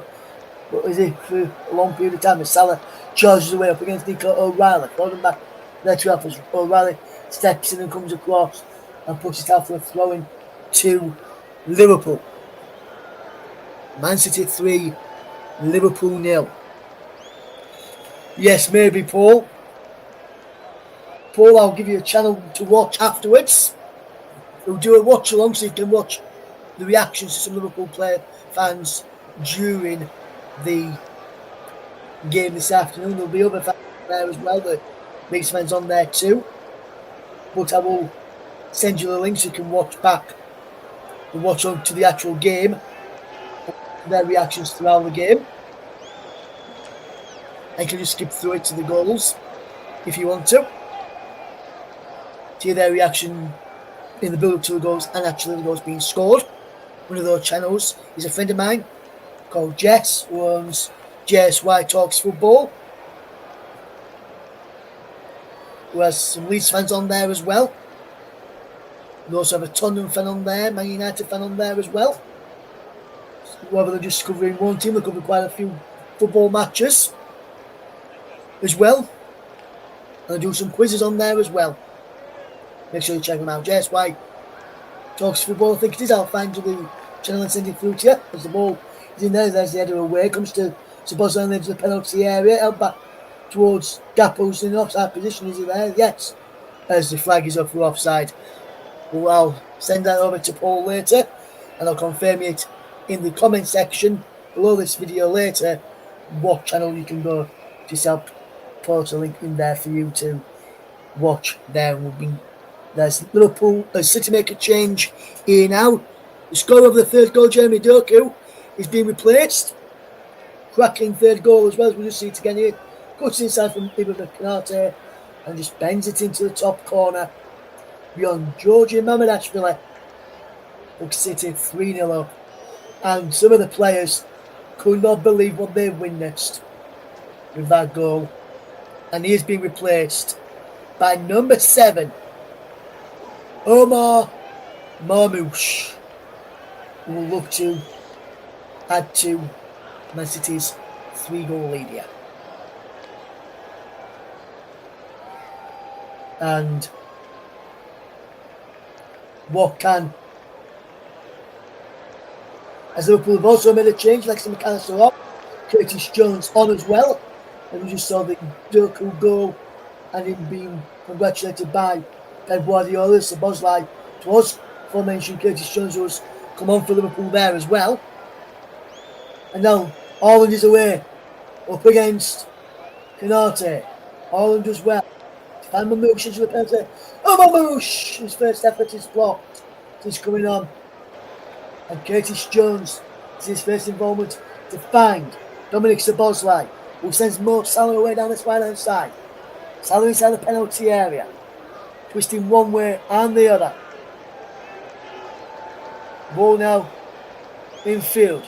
What is it for a long period of time? As Salah charges away up against Nico O'Reilly. Throwing back there to help us. O'Reilly steps in and comes across and puts it out for a throw-in to Liverpool. Man City 3, Liverpool 0. Yes, maybe, Paul. Paul, I'll give you a channel to watch afterwards. We'll do a watch along so you can watch the reactions to some Liverpool fans during the game this afternoon. There'll be other fans there as well. The Leeds fans on there too. But I will send you the link so you can watch back and watch on to the actual game. Their reactions throughout the game. And you can just skip through it to the goals if you want to. To hear their reaction in the build-up to the goals and actually the goals being scored. One of those channels is a friend of mine called Jess, who owns JSY Talks Football, who has some Leeds fans on there as well. We also have a Tottenham fan on there, Man United fan on there as well. Rather than just covering one team, they cover quite a few football matches as well. And I do some quizzes on there as well. Make sure you check them out. JSY Talks Football, I think it is. I'll find you the channel and send it through to you. As the ball is in there, there's the header away. Comes to Sabozan, leaves the penalty area. Held back towards Gappo's in the offside position. Is he there? Yes. As the flag is up for offside. Well, I'll send that over to Paul later, and I'll confirm it in the comment section below this video later what channel you can go to self post a link in there for you to watch there. There's Liverpool, City make a change here now. The scorer of the third goal, Jeremy Doku, is being replaced. Cracking third goal as well, as we just see it again here. Cuts inside from Ibrahim Konate and just bends it into the top corner beyond Georgie Mamadashvili. Look, City 3-0 up. And some of the players could not believe what they've witnessed with that goal. And he is being replaced by number 7, Omar Marmoush, who will look to add to Man City's 3-goal lead here. And what can, as Liverpool have also made a change, Lexi McAllister off, Curtis Jones on as well, and we just saw the Doku goal and him being congratulated by Pep Guardiola. Szoboszlai, it was aforementioned Curtis Jones, who has come on for Liverpool there as well. And now Haaland is away, up against Konate. Haaland as well. And Mamouche into the penalty. Oh, Mamouche! His first effort is blocked. He's coming on. And Curtis Jones is his first involvement to find Dominic Szoboszlai. who sends Mo Salah away down this right hand side. Salah inside the penalty area, twisting one way and the other. Ball now infield.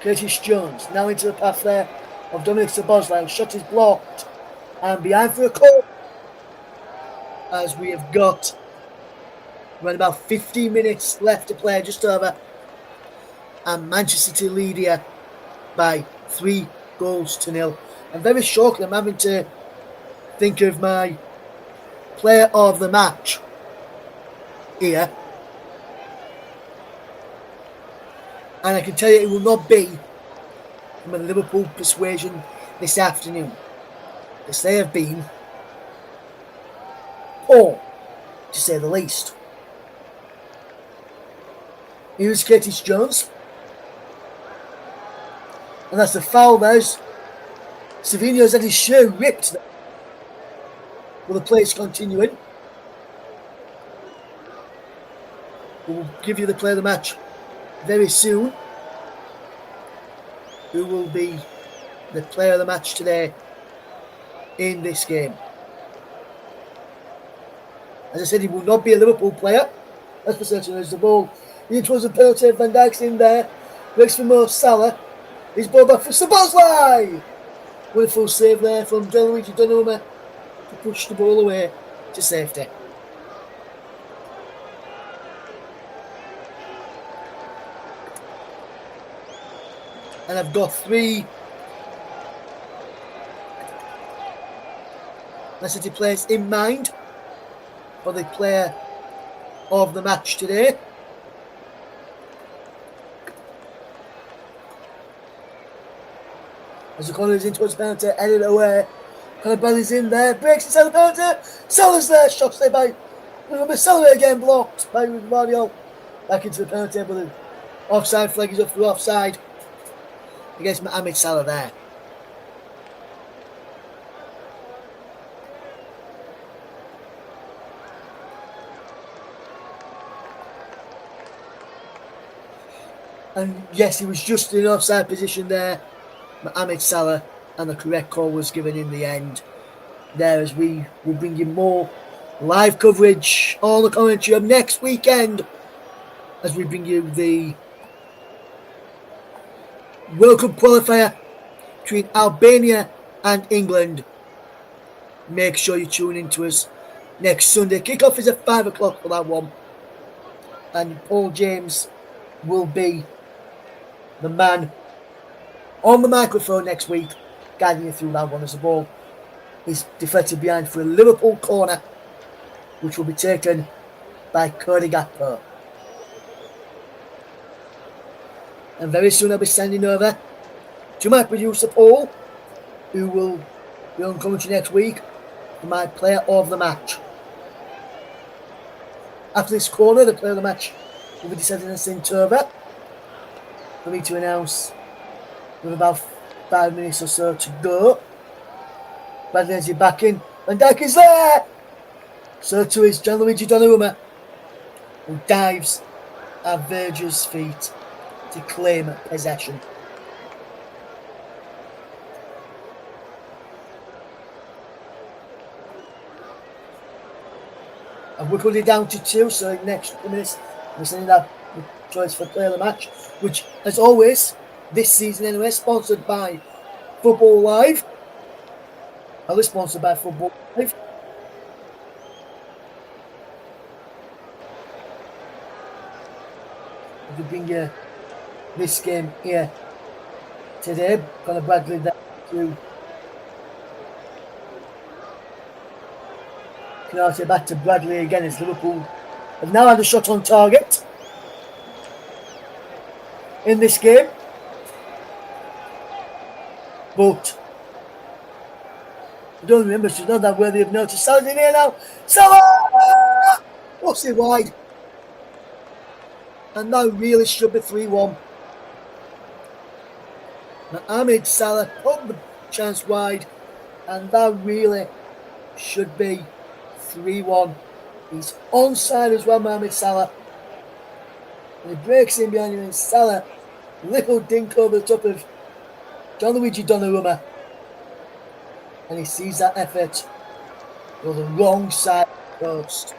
Curtis Jones now into the path there of Dominic Szoboszlai. Shot is blocked and behind for a call, as we have got around about 15 minutes left to play, just over, and Manchester City lead here by 3-0. And very shortly I'm having to think of my player of the match here, and I can tell you it will not be from a Liverpool persuasion this afternoon, because they have been poor, to say the least. Here's Curtis Jones, and that's the foul. There's Savinho's had his shoe ripped. Well, the play is continuing. We'll give you the player of the match very soon. Who will be the player of the match today in this game? As I said, he will not be a Liverpool player. That's for certain. There's the ball in towards the penalty. Van Dijk's in there. Breaks for Mo Salah. His ball back for Szoboszlai. Wonderful save there from Gianluigi Donnarumma to push the ball away to safety. And I've got 3 Man City players in mind for the player of the match today. As the corner is in towards the penalty, headed away. Conor Bradley's in there, breaks inside the penalty. Salah's there, shot saved by Salah again, blocked by Guardiola. Back into the penalty, but the offside flag is up for offside against Mohamed Salah there. And yes, he was just in an offside position there, Mohamed Salah, and the correct call was given in the end there, as we will bring you more live coverage on the Commentary Hub next weekend as we bring you the World Cup qualifier between Albania and England. Make sure you tune in to us next Sunday. Kick-off is at 5 o'clock for that one, and Paul James will be the man on the microphone next week, guiding you through that one, as the ball is deflected behind for a Liverpool corner, which will be taken by Cody Gakpo. And very soon I'll be sending over to my producer Paul, who will be on commentary next week, for my player of the match. After this corner, the player of the match will be decided in a sent over for me to announce with about 5 minutes or so to go. Bradley has it back in. Van Dijk is there! So too is Gianluigi Donnarumma, who dives at Virgil's feet to claim possession. I've whittled it down to 2, so in the next couple of minutes we're sending that choice for player of the match, which, as always, this season anyway, sponsored by Football Live. I was sponsored by Football Live. We bring you this game here today. Conor Bradley there to Canate back to Bradley again as Liverpool have now had a shot on target in this game. But I don't remember, she's not that worthy of notice. Salah's in here now. Salah! What's it wide? And now really should be 3-1. Mohamed Salah put the chance wide, and that really should be 3-1. He's onside as well, Mohamed Salah. And he breaks in behind him, and Salah, little dink over the top of Gianluigi Donnarumma, and he sees that effort go the wrong side of the post.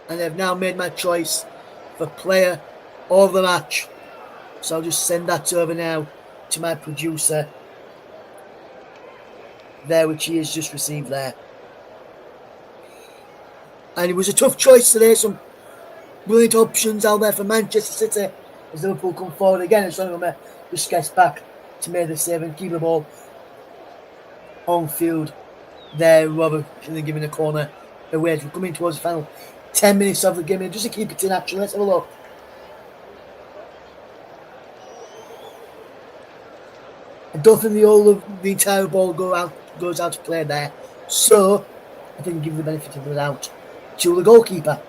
And they've now made my choice for player of the match. So I'll just send that over now to my producer there, which he has just received there. And it was a tough choice today. Some brilliant options out there for Manchester City as Liverpool come forward again. And Donnarumma just gets back to make the save and keep the ball on field there, rather than giving a corner away. As we're coming towards the final 10 minutes of the game, and just to keep it in action, let's have a look. I don't think the entire ball goes out to play there, so I think give the benefit of the doubt to the goalkeeper.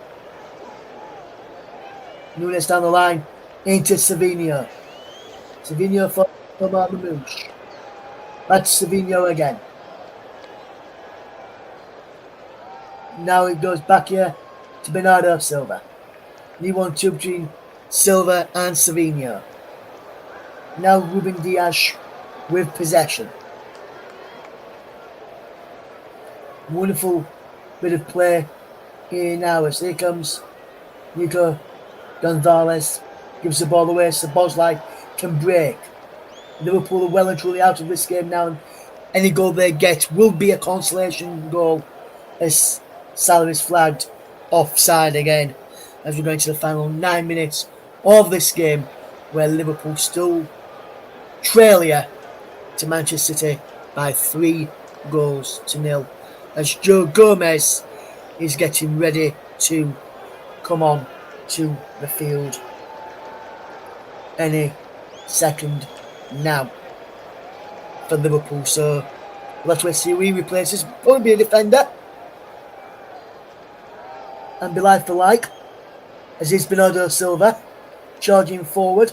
Nunes down the line into Savinho. Savinho for Marmouche. That's Savinho again. Now it goes back here to Bernardo Silva. New 1-2 between Silva and Savinho. Now Ruben Dias with possession. Wonderful bit of play here now as here comes Nico Gonzalez. Gives the ball away so Bosley can break. Liverpool are well and truly out of this game now, and any goal they get will be a consolation goal as Salah is flagged offside again as we're going to the final 9 minutes of this game, where Liverpool still trail here to Manchester City by 3-0 as Joe Gomez is getting ready to come on to the field any second now for Liverpool. So let's wait to see who he replaces. Probably be a defender and be like for like, as is Bernardo Silva charging forward.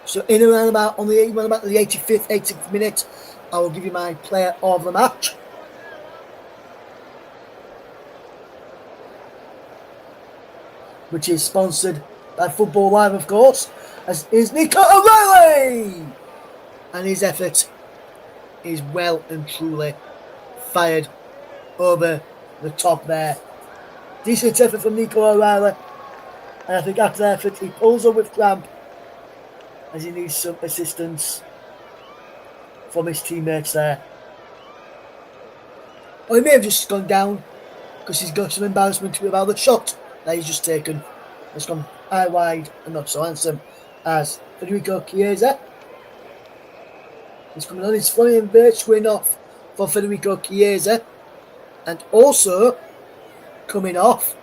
So in around about the 85th, 80th minute, I will give you my player of the match. Which is sponsored by Football Live, of course, as is Nico O'Reilly. And his effort is well and truly fired over the top there. Decent effort from Nico O'Reilly. And I think after that effort, he pulls up with cramp as he needs some assistance from his teammates there. Or he may have just gone down because he's got some embarrassment about the shot that he's just taken. It's gone eye wide and not so handsome as Federico Chiesa. He's coming on, he's flying Birchwin off for Federico Chiesa. And also coming off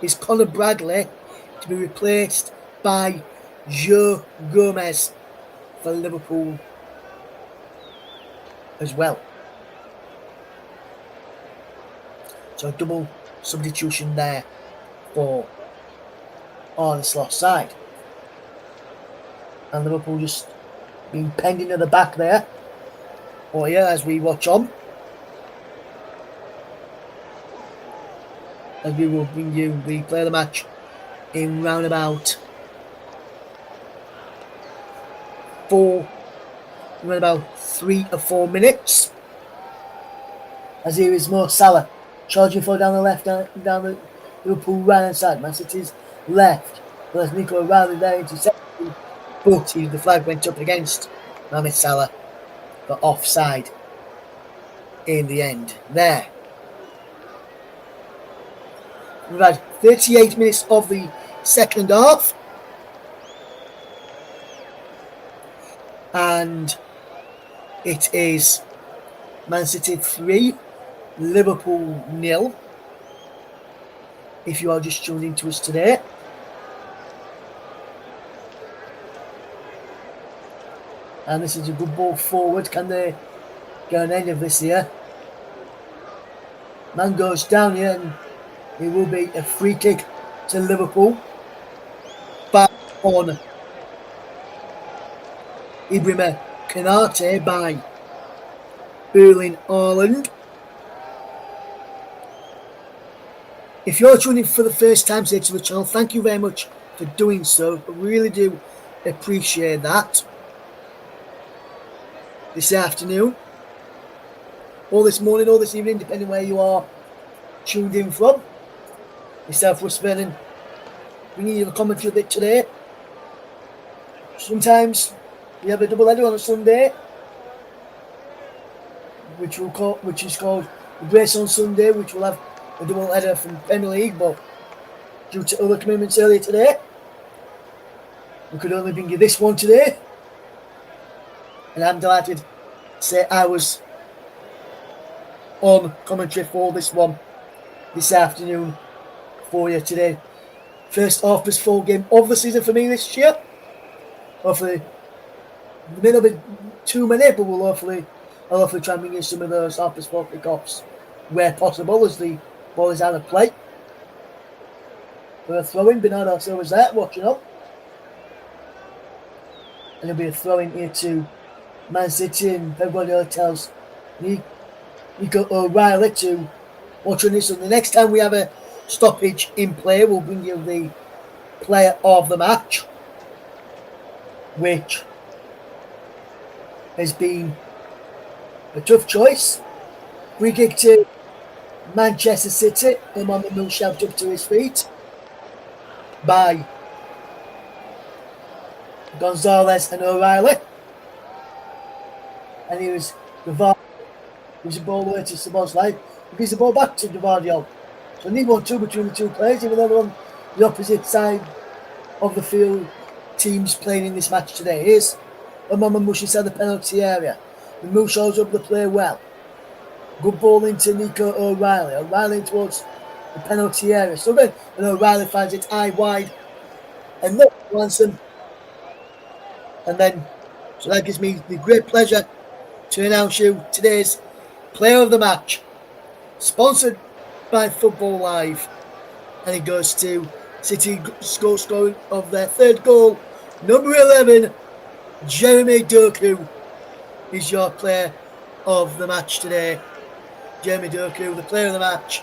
is Conor Bradley to be replaced by Joe Gomez for Liverpool as well. So a double substitution there for the slot side. And Liverpool just being pending at the back there. Oh yeah, as we watch on. And we will bring you the play of the match in round about 3 or 4 minutes. As here is Mo Salah charging for down the left, down the Liverpool right hand side. Man City's left. Well, there's Nico O'Reilly there intercepting, but the flag went up against Mohamed Salah for offside in the end there. We've had 38 minutes of the second half. And it is Man City 3, Liverpool 0. If you are just tuning into us today. And this is a good ball forward. Can they get an end of this here? Man goes down here and it will be a free kick to Liverpool. Back on Ibrahima Konate by Erling Haaland. If you're tuning in for the first time today to the channel, thank you very much for doing so. I really do appreciate that. This afternoon, or this morning, or this evening, depending where you are tuned in from. Myself, Russ Vernon, bringing you the commentary a bit today. Sometimes we have a double header on a Sunday, which is called the Grace on Sunday, which will have a double header from Premier League, but due to other commitments earlier today, we could only bring you this one today. And I'm delighted to say I was on commentary for this one this afternoon for you today. First half full game of the season for me this year. Hopefully, there may not be too many, but I'll hopefully try and bring in some of those half full kickoffs where possible as the ball is out of play. For a throw in, Bernardo Silva's there, watching up. And there'll be a throw in here to Man City, and Pep Guardiola tells Nico O'Reilly to watch on this. And the next time we have a stoppage in play, we'll bring you the player of the match, which has been a tough choice. Free kick to Manchester City, and Mohamed Mou shoved up to his feet by Gonzalez and O'Reilly. And he was the ball away to Szoboszlai. He gives the ball back to Gvardiol. So I need 1-2 between the two players, even though they're on the opposite side of the field. Teams playing in this match today. Here's Mohamed Mou inside the penalty area. The Mou shows up the play well. Good ball into Nico O'Reilly. O'Reilly towards the penalty area. So good. And O'Reilly finds it eye wide. And look, Ransom. And then, so that gives me the great pleasure to announce you today's player of the match. Sponsored by Football Live. And it goes to City scoring of their third goal. Number 11, Jeremy Doku is your player of the match today. Jeremy Doku, the player of the match.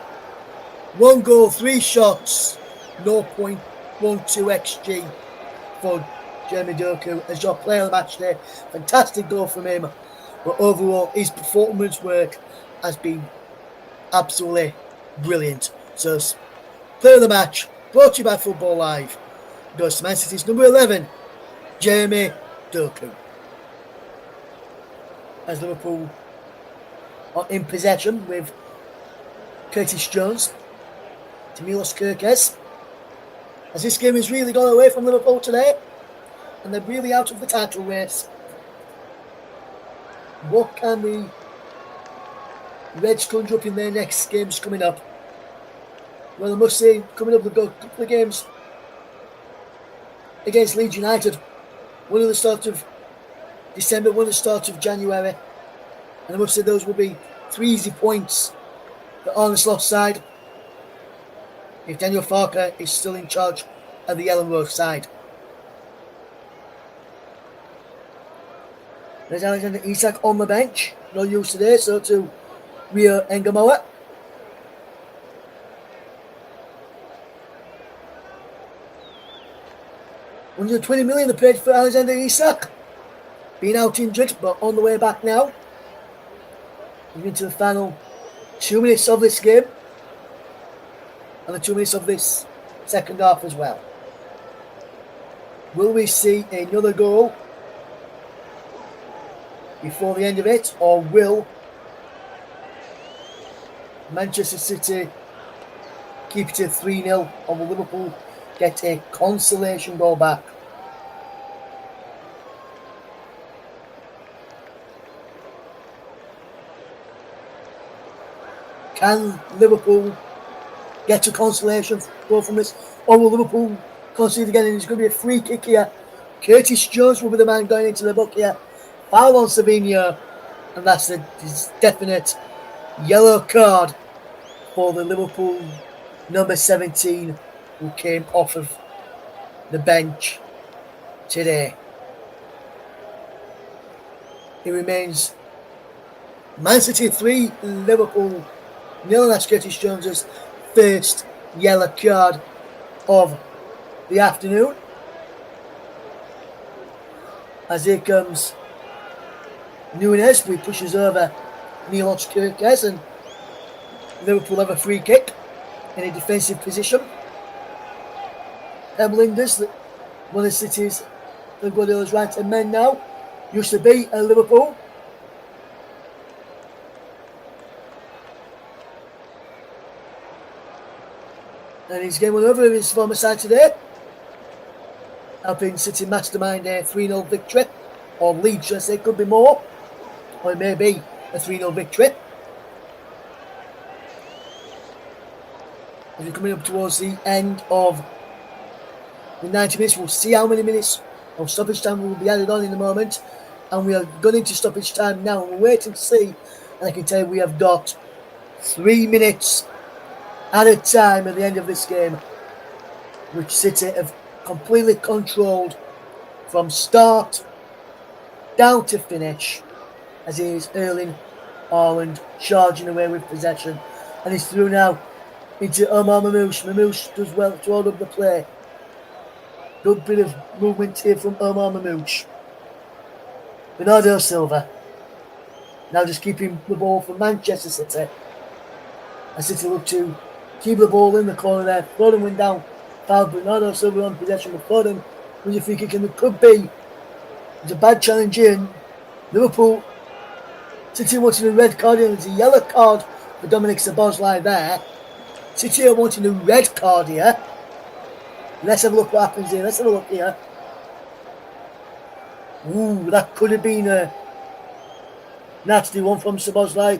1 goal, 3 shots, 0.12 XG for Jeremy Doku as your player of the match today. Fantastic goal from him. But overall, his performance work has been absolutely brilliant. So, player of the match, brought to you by Football Live, goes to Man City's number 11, Jeremy Doku. As Liverpool are in possession with Curtis Jones to Milos Kerkez. As this game has really gone away from Liverpool today, and they're really out of the title race. What can the Reds conjure up in their next games coming up? Well, I must say, coming up, they've got a couple of games against Leeds United. One at the start of December, one at the start of January. And I must say, those will be 3 easy points for Arne Slot's side if Daniel Farke is still in charge of the Ellen Road side. There's Alexander Isak on the bench. No use today, so to Rio Engamoa. $120 million paid for Alexander Isak. Being out injured, but on the way back now. Moving to the final 2 minutes of this game. And the 2 minutes of this second half as well. Will we see another goal before the end of it, or will Manchester City keep it at 3-0, or will Liverpool get a consolation goal back? Can Liverpool get a consolation goal from this, or will Liverpool concede again? And it's going to be a free kick here. Curtis Jones will be the man going into the book here. Foul on Savinho, and that's a definite yellow card for the Liverpool number 17 who came off of the bench today. It remains Man City 3, Liverpool 0, and that's Curtis Jones's first yellow card of the afternoon. As here comes Nunes, who pushes over Milos Kirkes, and Liverpool have a free kick in a defensive position. Linders, one of the City's Guardiola's right-hand men now, used to be at Liverpool. And he's getting one over his former side today, helping City mastermind a 3-0 victory, or lead, should I say. Could be more, or it may be a 3-0 victory. As we're coming up towards the end of the 90 minutes, we'll see how many minutes of stoppage time will be added on in a moment. And we are going into stoppage time now, and we're waiting to see. And I can tell you we have got 3 minutes at a time at the end of this game, which City have completely controlled from start down to finish, as is Erling Haaland charging away with possession, and he's through now into Omar Mamouche. Mamouche does well to hold up the play. Good bit of movement here from Omar Mamouche. Bernardo Silva now just keeping the ball for Manchester City, and City look to keep the ball in the corner there. Foden went down, fouled Bernardo Silva on possession with Foden. With a free kick, and it could be. It's a bad challenge in. Liverpool, City wanting a red card, and there's a yellow card for Dominic Szoboszlai there. City are wanting a red card here. Let's have a look what happens here. Let's have a look here. Ooh, that could have been a nasty one from Szoboszlai.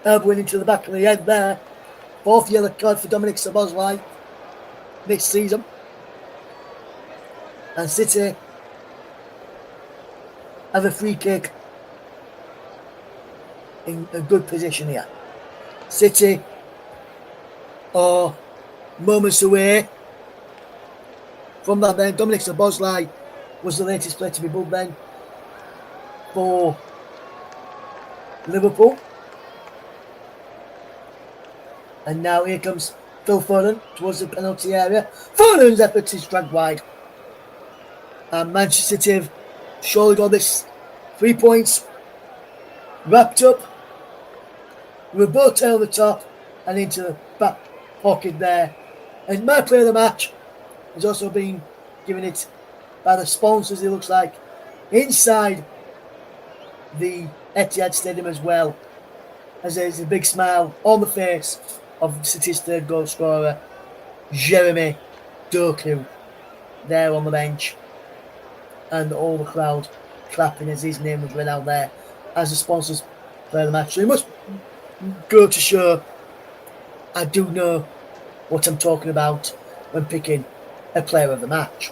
Elbowing into the back of the head there. 4th yellow card for Dominic Szoboszlai this season. And City have a free kick in a good position here. City are moments away from that then. Dominic Szoboszlai was the latest player to be built then for Liverpool. And now here comes Phil Foden towards the penalty area. Foden's effort is dragged wide. And Manchester City have surely got this 3 points wrapped up. Roberto on the top and into the back pocket there. And my player of the match has also been given it by the sponsors, it looks like, inside the Etihad Stadium as well. As there's a big smile on the face of City's 3rd goal scorer, Jeremy Doku, there on the bench. And all the crowd clapping as his name was read out there as the sponsors play the match. So it must go to show I do know what I'm talking about when picking a player of the match.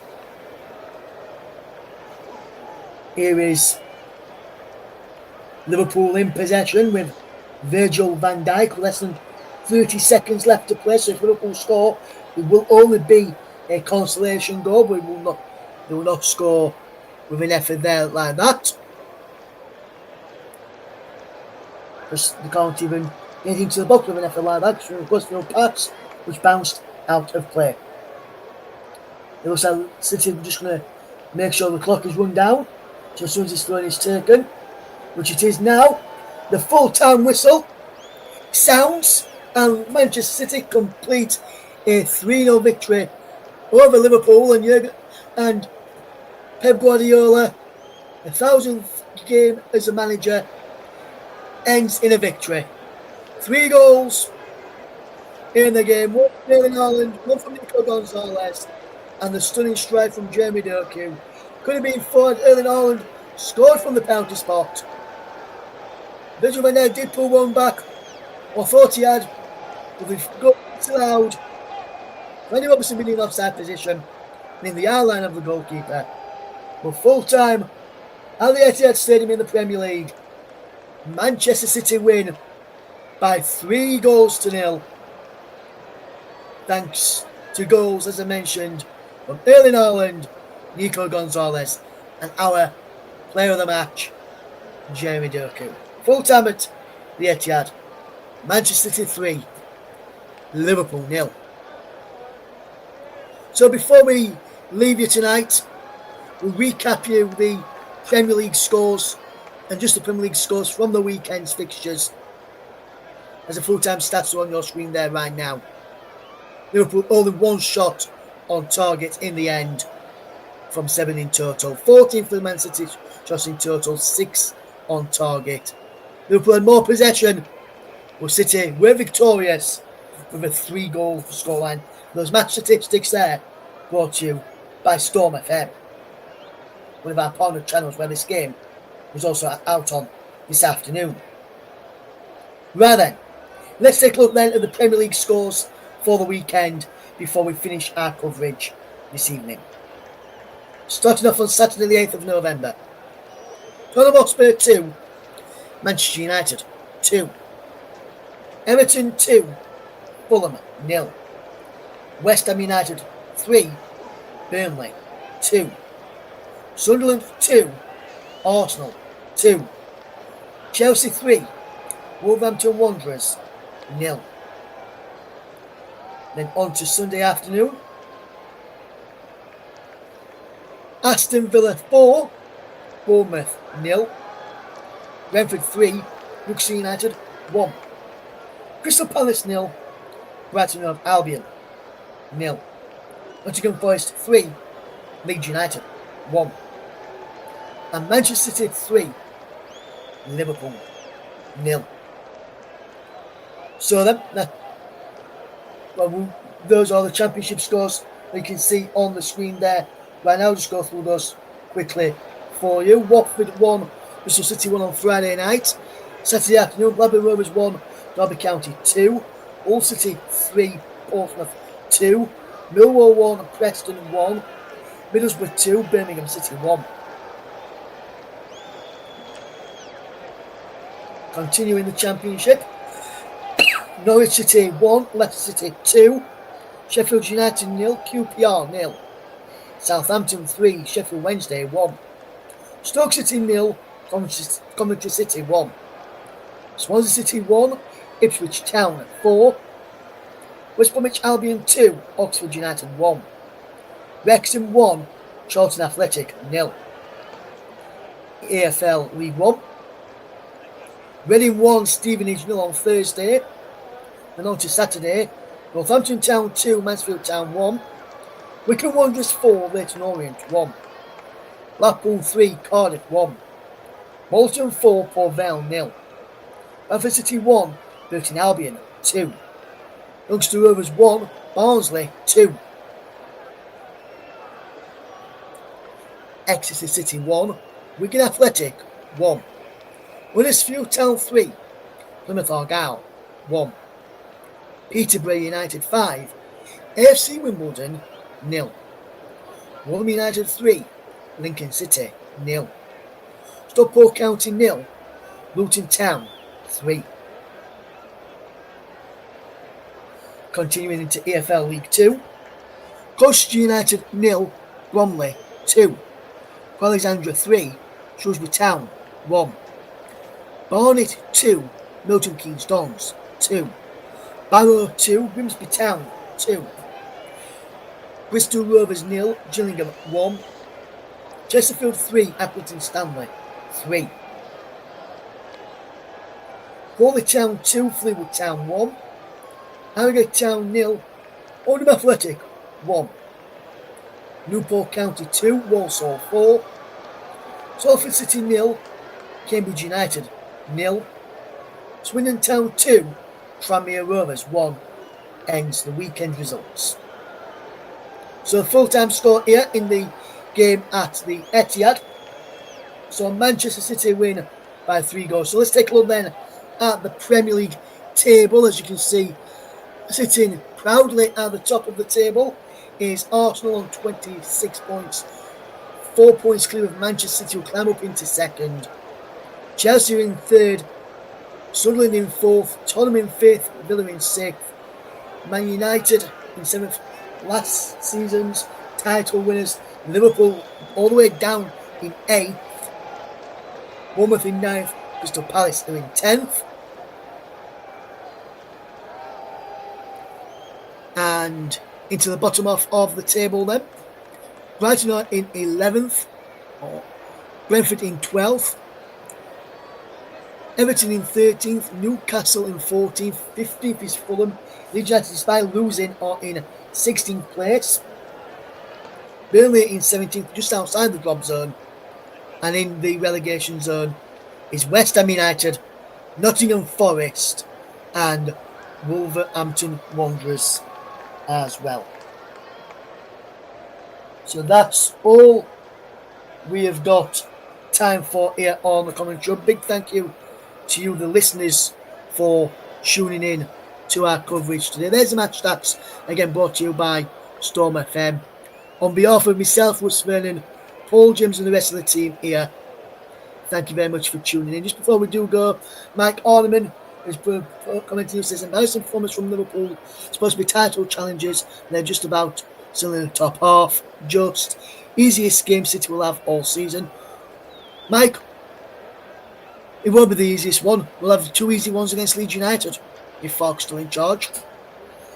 Here is Liverpool in possession with Virgil van Dijk with less than 30 seconds left to play. So if Liverpool score, it will only be a consolation goal, but they will not score with an effort there like that. Because they can't even get into the box with an effort like that, because it was no pass which bounced out of play. It looks like City are just going to make sure the clock is run down. So as soon as this throw-in is taken, which it is now, the full-time whistle sounds, and Manchester City complete a 3-0 victory over Liverpool, and Pep Guardiola, 1,000th game as a manager, ends in a victory. 3 goals in the game, 1 from Erling Haaland, 1 from Nico Gonzalez, and the stunning strike from Jeremy Doku. Could have been 4. Erling Haaland scored from the penalty spot. Virgil van Dijk did pull one back, or thought he had, but the goal was allowed. When he obviously been in offside position, and in the eye line of the goalkeeper. But full time at the Etihad Stadium in the Premier League, Manchester City win by 3 goals to 0. Thanks to goals, as I mentioned, from Erling Haaland, Nico Gonzalez, and our player of the match, Jeremy Doku. Full time at the Etihad, Manchester City 3, Liverpool 0. So before we leave you tonight, we'll recap you the Premier League scores and just the Premier League scores from the weekend's fixtures. As a full-time stats are on your screen there right now. Liverpool only one shot on target in the end from 7 in total. 14 for the Man City shots in total, 6 on target. Liverpool had more possession, but City were victorious with a 3-goal scoreline. Those match statistics there brought to you by Storm FM, one of our partner channels where this game was also out on this afternoon. Right then, let's take a look then at the Premier League scores for the weekend before we finish our coverage this evening. Starting off on Saturday the 8th of November. Tottenham Hotspur 2, Manchester United 2, Everton 2, Fulham 0, West Ham United 3, Burnley 2, Sunderland 2, Arsenal 2, Chelsea 3, Wolverhampton Wanderers 0. Then on to Sunday afternoon. Aston Villa 4, Bournemouth 0, Brentford 3, Newcastle United 1, Crystal Palace 0, Brighton and Albion 0, Nottingham Forest 3, Leeds United 1, and Manchester City 3, Liverpool 0. So then, those are the championship scores that you can see on the screen there. Right now, I'll just go through those quickly for you. Watford 1, Bristol City 1 on Friday night. Saturday afternoon, Blackburn Rovers 1, Derby County 2, Hull City 3, Portsmouth 2, Millwall 1, Preston 1, Middlesbrough 2, Birmingham City 1. Continuing the championship, Norwich City 1, Leicester City 2, Sheffield United 0, QPR 0, Southampton 3, Sheffield Wednesday 1, Stoke City 0, Coventry City 1, Swansea City 1, Ipswich Town 4, West Bromwich Albion 2, Oxford United 1, Wrexham 1, Charlton Athletic 0. AFL League 1, Reading 1, Stevenage 0 on Thursday. And on to Saturday, Northampton Town 2, Mansfield Town 1, Wycombe Wanderers 4, Leyton Orient 1, Blackpool 3, Cardiff 1, Bolton 4, Port Vale 0, Bradford City 1, Burton Albion 2, Ulster Rovers 1, Barnsley 2, Exeter City 1, Wigan Athletic 1, Huddersfield Town 3, Plymouth Argyle 1, Peterborough United 5, AFC Wimbledon 0, Rotherham United 3, Lincoln City 0, Stockport County 0, Luton Town 3. Continuing into EFL League 2, Colchester United 0, Bromley 2, Alexandra 3, Shrewsbury Town 1, Barnet 2, Milton Keynes Dons 2, Barrow 2, Grimsby Town 2, Bristol Rovers 0, Gillingham 1, Chesterfield 3, Appleton Stanley 3, Crawley Town 2, Fleetwood Town 1, Harrogate Town 0, Oldham Athletic 1, Newport County 2, Walsall 4, Salford City 0, Cambridge United 0, Swindon Town 2, Tranmere Rovers 1 ends the weekend results. So the full-time score here in the game at the Etihad. So Manchester City win by 3 goals. So let's take a look then at the Premier League table. As you can see, sitting proudly at the top of the table is Arsenal on 26 points. 4 points clear of Manchester City, will climb up into second. Chelsea in third, Sunderland in fourth, Tottenham in fifth, Villa in sixth, Man United in seventh, last season's title winners, Liverpool all the way down in eighth, Bournemouth in ninth, Crystal Palace are in 10th, and into the bottom half of the table then. Brighton are in 11th, Brentford in 12th, Everton in 13th, Newcastle in 14th, 15th is Fulham. Leeds United, despite losing, are in 16th place. Burnley in 17th, just outside the drop zone. And in the relegation zone is West Ham United, Nottingham Forest, and Wolverhampton Wanderers as well. So that's all we have got time for here on the Commentary Hub. Big thank you to you, the listeners, for tuning in to our coverage today. There's the match stats, again brought to you by Storm FM. On behalf of myself, Russ Vernon, Paul James and the rest of the team here, thank you very much for tuning in. Just before we do go, Mike Orneman is commenting, says embarrassing performance from Liverpool, supposed to be title challenges, and they're just about still in the top half. Just easiest game City will have all season. Mike, it won't be the easiest one. We'll have 2 easy ones against Leeds United if Falk's still in charge.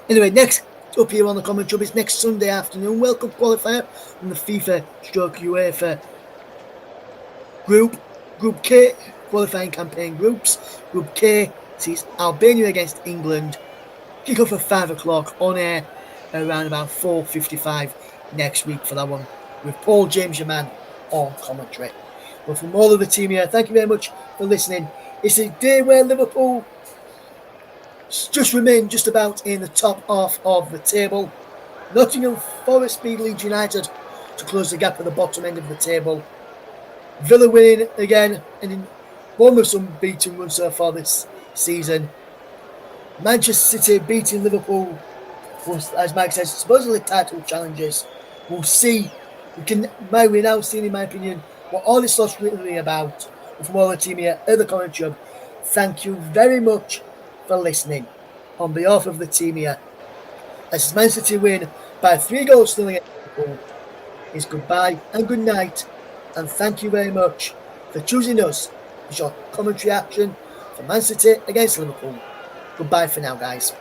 Anyway, next up here on the Commentary Hub is next Sunday afternoon. World Cup qualifier from the FIFA/UEFA Group K qualifying campaign groups. Group K sees Albania against England. Kick off at 5 o'clock on air around about 4:55 next week for that one, with Paul James, your man, on commentary. But from all of the team here, thank you very much for listening. It's a day where Liverpool just remain just about in the top half of the table. Nottingham Forest beat Leeds United to close the gap at the bottom end of the table. Villa winning again, and in Bournemouth's unbeaten run so far this season. Manchester City beating Liverpool, as Mike says, supposedly title challenges. We'll see. We're now seeing, in my opinion, what all this stuff's really about. And from all the team here at the Commentary Hub, thank you very much for listening. On behalf of the team here, as Man City win by 3 goals to against Liverpool, is goodbye and good night, and thank you very much for choosing us as your commentary action for Man City against Liverpool. Goodbye for now, guys.